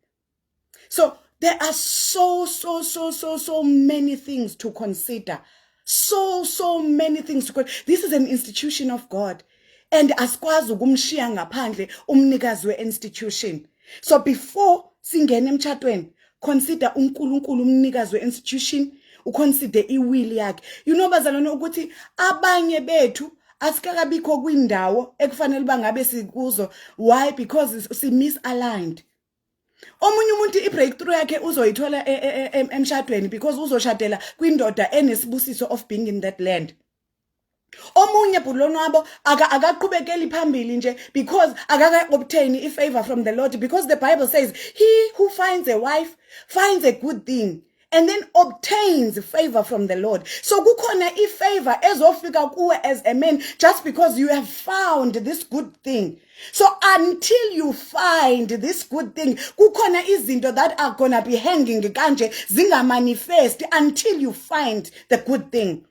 So there are so many things to consider. So many things to consider. This is an institution of God. And asikwazi ukumshiya ngaphandle umnikazi we-institution. So before singene emthatweni, consider uNkulunkulu umnikazi we-institution, uconsider iwill yakhe. You know bazalwane ukuthi abanye bethu asikakabikho kwindawo ekufanele bangabe sikuzo. Why? Because si misaligned. Omunye umuntu ibreakthrough yakhe uzoyithola emshadweni because uzoshadela kwindoda enesibusiso of being in that land. Omunye bulonwabo akaqhubekeli phambili nje because akaka obtain ifavor from the Lord, because the Bible says he who finds a wife finds a good thing and then obtains favor from the Lord. So kukhona ifavor ezofika kuwe as a man just because you have found this good thing. So until you find this good thing, kukhona izinto that are gonna be hanging kanje zinga manifest until you find the good thing.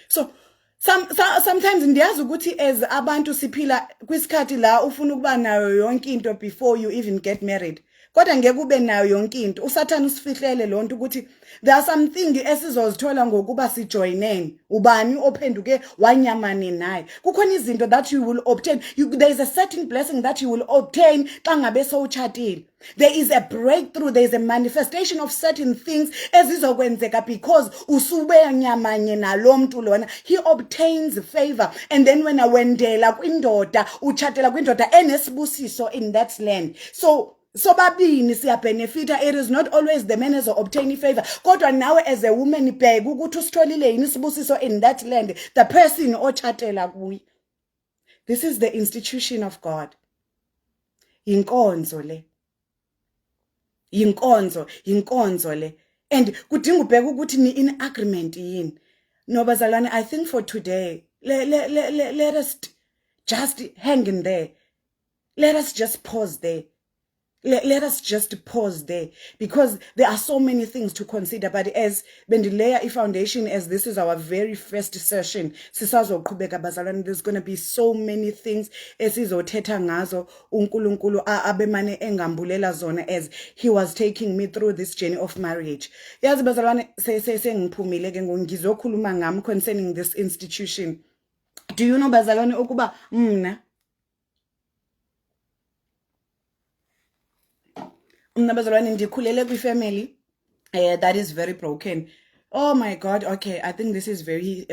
So sometimes ndiyazi ukuthi as abantu siphila kwisikhathi la ufuna ukuba nayo yonke into before you even get married. Kodwa ngeke ube nayo yonke into. USathane usifihlele lonto ukuthi there are some things esizozithola ngokuba sijoinene. Ubani ophenduke wanyamane naye. Kukhona izinto that you will obtain. There is a certain blessing that you will obtain xa ngabe sowuchatile. There is a breakthrough, there is a manifestation of certain things ezizokwenzeka because usube nyamanye nalo muntu lona. He obtains favor, and then when awendela kwindoda uchatela kwindoda enesibusiso in that land. So babini siya benefita. It is not always the man who obtain favor. Kodwa nawe as a woman bheka ukuthi usitholile yini isibusiso in that land, the person ochatela kuyi. This is the institution of God. Inkonzo le. Yinkonzo le. And kudinga ubheka ukuthi ni in agreement yini. No bazalwane, I think for today let us just hang in there. Let us just pause there. Let us just pause there because there are so many things to consider. But as bendileya foundation, as this is our very first session, sisazoqhubeka bazalwane, there's going to be so many things esizothetha ngazo uNkulunkulu abemane engambulela zona as he was taking me through this journey of marriage. Yazi bazalwane, sengiphumile ke ngizokhuluma ngami concerning this institution. Do you know bazalwane ukuba mna ndikhulele kwi-family that is very broken. Oh my God, okay, I think this is very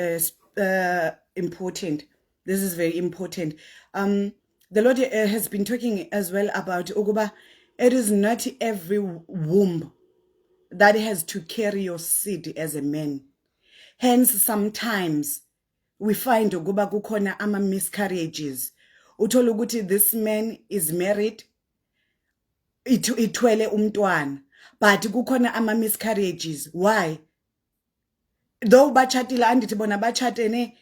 important. This is very important. The Lord has been talking as well about ukuba it is not every womb that has to carry your seed as a man. Hence, sometimes we find ukuba kukhona ama miscarriages. Uthola ukuthi this man is married, ithwele umntwana, but kukhona ama miscarriages. Why? Though bachatile andithi bona bachatene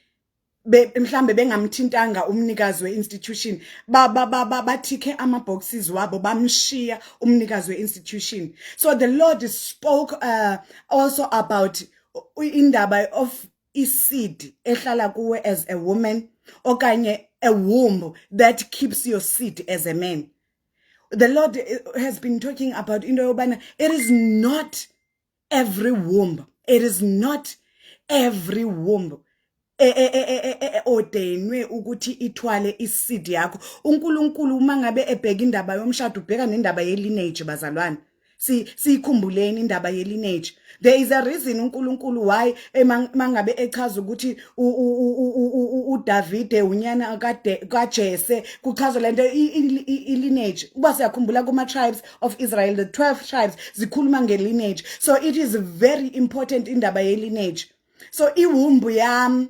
mhlambe bengamthintanga umnikazi we-institution, bathike ama-boxes wabo bamshiya umnikazi we-institution. So the Lord spoke also about indaba of seed ehlala kuwe as a woman, okanye a womb that keeps your seed as a man. The Lord has been talking about into yobana it is not every womb. It is not every womb ordainwe ukuthi ithwale isidi yakho. uNkulunkulu mangabe ebheka indaba yomshado ubheka nendaba ye-lineage bazalwane. Sikhumbuleni indaba ye-lineage. There is a reason uNkulunkulu why mangabe echaza ukuthi uDavide unyana kaJese kuchaza lento i-lineage. Kuba siyakhumbula kuma tribes of Israel, the 12 tribes zikhuluma nge-lineage. So it is very important indaba ye-lineage. So iwumbu yami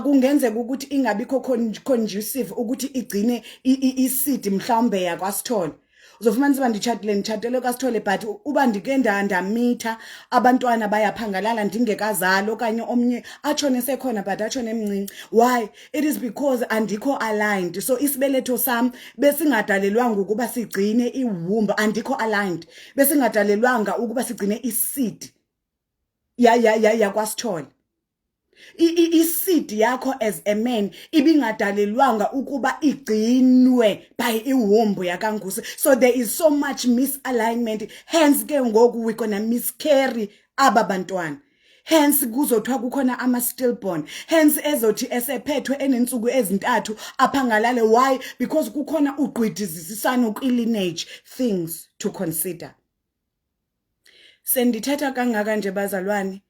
kungenzeka ukuthi ingabikho conducive ukuthi igcine isidi mhlawumbe yakwaSithole. Uzofumanisa uba ndichatele kwaSithole, but uba ndike ndamitha abantwana bayaphangalala ndingekazali okanye omnye atshone sekhona but atshone emncinci. Why? It is because andikho aligned. So isibeletho sam besingadalelwanga ukuba sigcine iwumba, andikho aligned. Besingadalelwanga ukuba sigcine isidi yakwaSithole. Isidi yakho as a man ibingadalelwanga ukuba igcinwe by iwombo yakangusi. So there is so much misalignment, hence ke ngoku we gonna miscarry aba bantwana. Hence kuzothiwa kukhona ama stillborn, hence ezothi esephethwe enensuku ezintathu aphangalale. Why? Because kukhona ugqidizisisano kwi-lineage, things to consider. Sendithetha kangaka nje bazalwane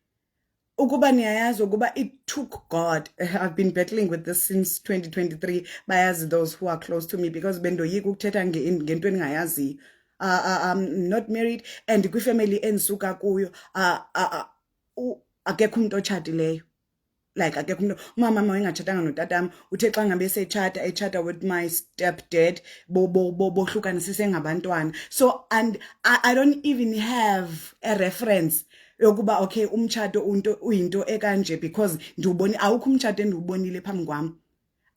ukuba niyayazi ukuba it took God. I've been battling with this since 2023. Bayazi those who are close to me, because bendoyika ukuthetha ngento engingayazi. I'm not married and kwifamily endisuka kuyo akekho umuntu otshatileyo. Like akekho umuntu, umama wayengatshatanga notatam, uthe xa ngabe echata with my stepdad bohlukana sisengabantwana. So and I don't even have a reference yokuba okay umtshato uyinto ekanje, because ndiwuboni awukho umtshato endiwubonile phambi kwami.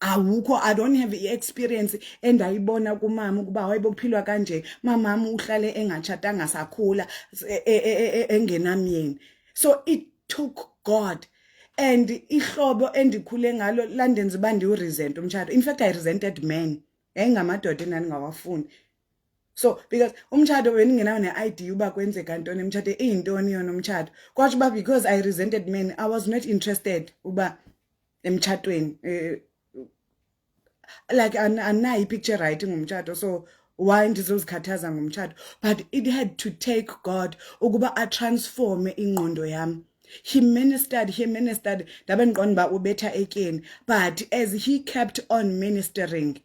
Awukho. I don't have experience endayibona kumama ukuba wayibokuphilwa kanje, mamami uhlale engatshatanga sakhula engenamyeni. So it took God. And ihlobo endikhule ngalo landenza uba ndiwuresent umtshato. In fact I resented men. Yayingamadoda endandingawafuni. So because umtshato bengingenayo ne-ID uba kwenzeka ntoni emtshato, iyintoni yona umtshato. Kwathi uba because I resented men, I was not interested uba emtshatweni. Like anayi picture writing ngomtshato, so why ndizozikhathaza ngomtshato? But it had to take God ukuba atransforme ingqondo yami. He ministered, ndabe ndiqonda uba ubetha etyeni. But as he kept on ministering,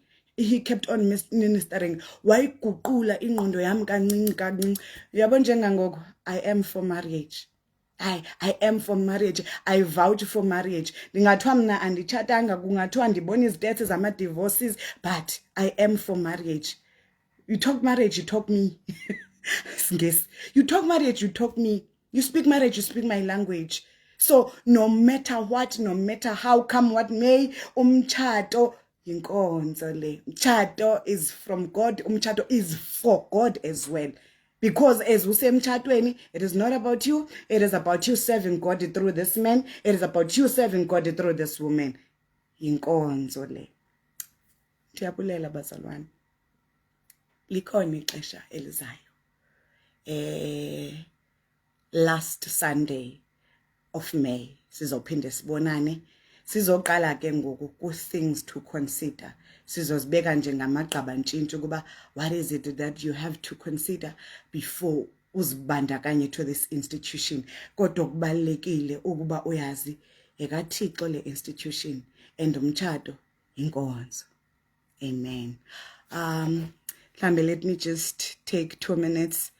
wayiguqula ingqondo yami kancinci. Yabo njengangoku, I am for marriage. I am for marriage. I vouch for marriage. Ndingathiwa mna anditshatanga, kungathiwa ndibona izithethe zama-divorces, but I am for marriage. You talk marriage, you talk me. You talk marriage, you talk me. You speak marriage, you speak my language. So no matter what, no matter how, come what may, umtshato yinkonzo le. Umtshato is from God. Umtshato is for God as well. Because as we say emtshatweni, it is not about you. It is about you serving God through this man. It is about you serving God through this woman. Yinkonzo le. Ndiyabulela bazalwane. Likhona ixesha elizayo. Last Sunday of May sizophinde sibonane, sizoqala ke ngoku ku things to consider. Sizozibeka njengamagqabantshintshi ukuba what is it that you have to consider before uzibandakanye to this institution. Kodwa kubalekile ukuba uyazi ekaThixo le institution and umtshato inkonzo. Amen. Mhlambe let me just take 2 minutes.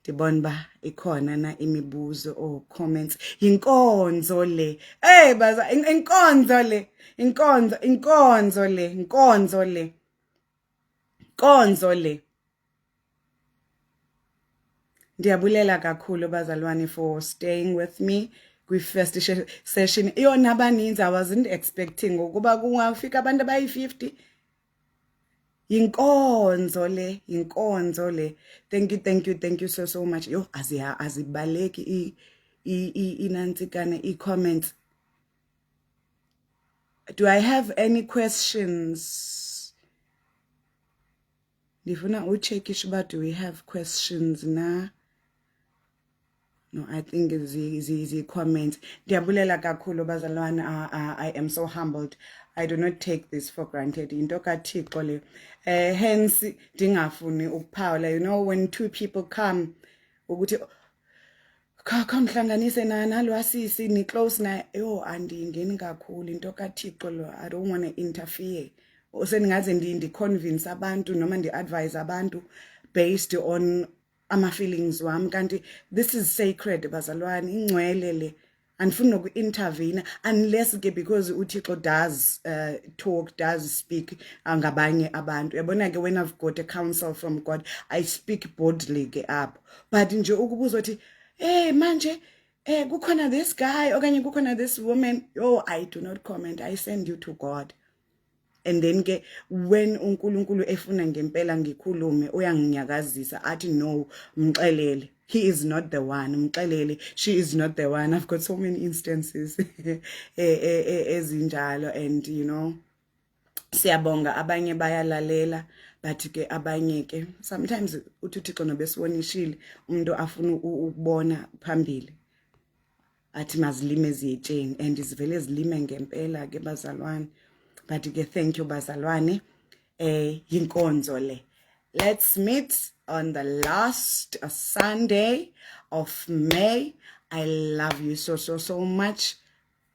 Ndibona ba ikhona na imibuzo or comments. Inkonzo le. Hey baza, inkonzo le. Inkonzo le. Ndiyabulela kakhulu bazalwane for staying with me kwi-first session. Iyona abaninzi, I wasn't expecting ukuba kungafika abantu abayi-50. Inkonzo le. Thank you so much. Yo azibaleki inantsikane i-comments. Do I have any questions? Ndifuna uchekisha uba do we have questions na? No, I think the comments. Ndiyabulela kakhulu bazalwane. I am so humbled. I do not take this for granted. Into kaThixo le. Hence ndingafuni ukuphawula. You know, when two people come, ukuthi come hlanganise nalo asisi ni close na, yo andingeni kakhulu into kaThixo lo. I don't want to interfere. Useningaze ndi-convince abantu noma ndi-advise abantu based on ama feelings wami, kanti this is sacred bazalwane, ingcwele le. andifuni noku-intervene unless ke because uThixo does does speak ngabanye abantu. Uyabona ke when I've got a counsel from God, I speak boldly ke apho. But nje ukubuza uthi manje kukhona this guy okanye kukhona this woman, I do not comment. I send you to God. And then ke when uNkulunkulu efuna ngempela ngikhulume uyanginyakazisa athi no, mxelele. He is not the one. Mxelele, she is not the one. I've got so many instances ezinjalo, and you know, siyabonga abanye bayalalela, but ke abanye ke sometimes uthi uThixo nobesibonishile umuntu afuna ukubona phambili athi mazilime eziyetsheni, and izivele zilime ngempela ke bazalwane. But ke thank you bazalwane, yinkonzo le. Let's meet on the last Sunday of May. I love you so much.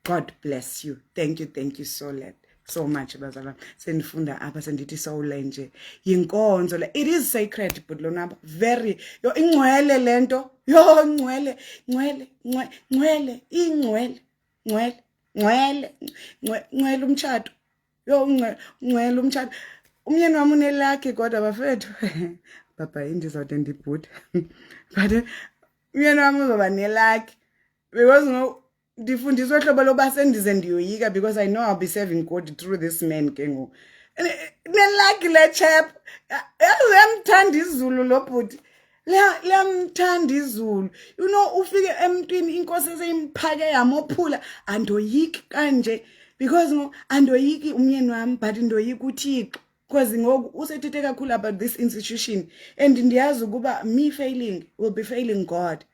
God bless you. Thank you so much bazalwane. Sendifunda apha sendithi soule nje yinkonzo le. It is sacred budlonaba, very yo ingcwele lento, yo ingcwele umtshato, yo ngcwele umtshato. Umyeni wami unelakhe kodwa bafethu baba indizawude ndibhuda but umyeni wami uzoba nelakhe because ndifundiswe hlobo loba sendize ndiyoyika, because I know I'll be serving God through this man ke ngoku. Nelakhe le chap uyamthanda izulu lo bhuti, liyamthanda izulu. You know, ufike emntwini inkosi eseyimphake yamophula, andoyiki kanje because andoyiki umyeni wami but ndoyika uThixo, because ngoku usethethe kakhulu about this institution, and ndiyazi ukuba me failing will be failing God.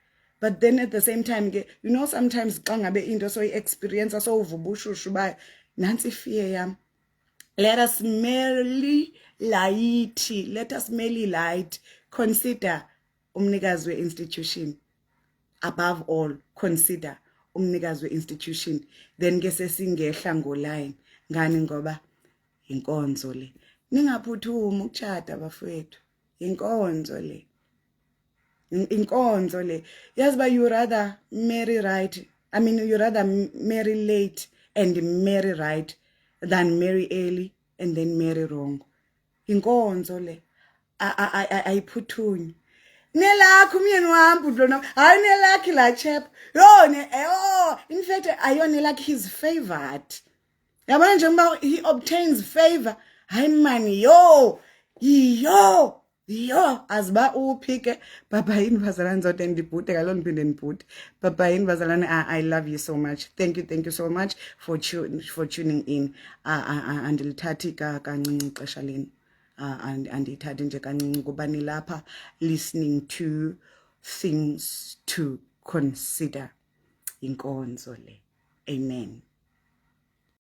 But then at the same time, you know, sometimes xa ngabe into so experience so uvubushushu ba nansi fear yam. Let us merely light consider umnikazi we-institution. Above all, consider umnikazi we-institution. Then ke sesingehla ngoline ngani ngoba inkonzo le. Ningaphuthumi ukutshata bafowethu. Inkonzo le. Inkonzo le. Yes, but you rather marry right. I mean, you rather marry late and marry right than marry early and then marry wrong. Inkonzo le. Ayiphuthunyi. Nelakho umyeni wami budlona. Hayi nelakho la chap. In fact, ayonelakho he's favored. Yabona nje ngoba he obtains favor. Hayi man, yo aziba uphike baba yini bazalwane zote ndibhude kaloo ndiphinde ndibhude baba yini bazalwane. I love you so much. Thank you so much for tuning in. Andilithathi kancinci ixesha leni, andiyithathi nje kancinci kuba nilapha listening to things to consider. Inkonzo le. Amen.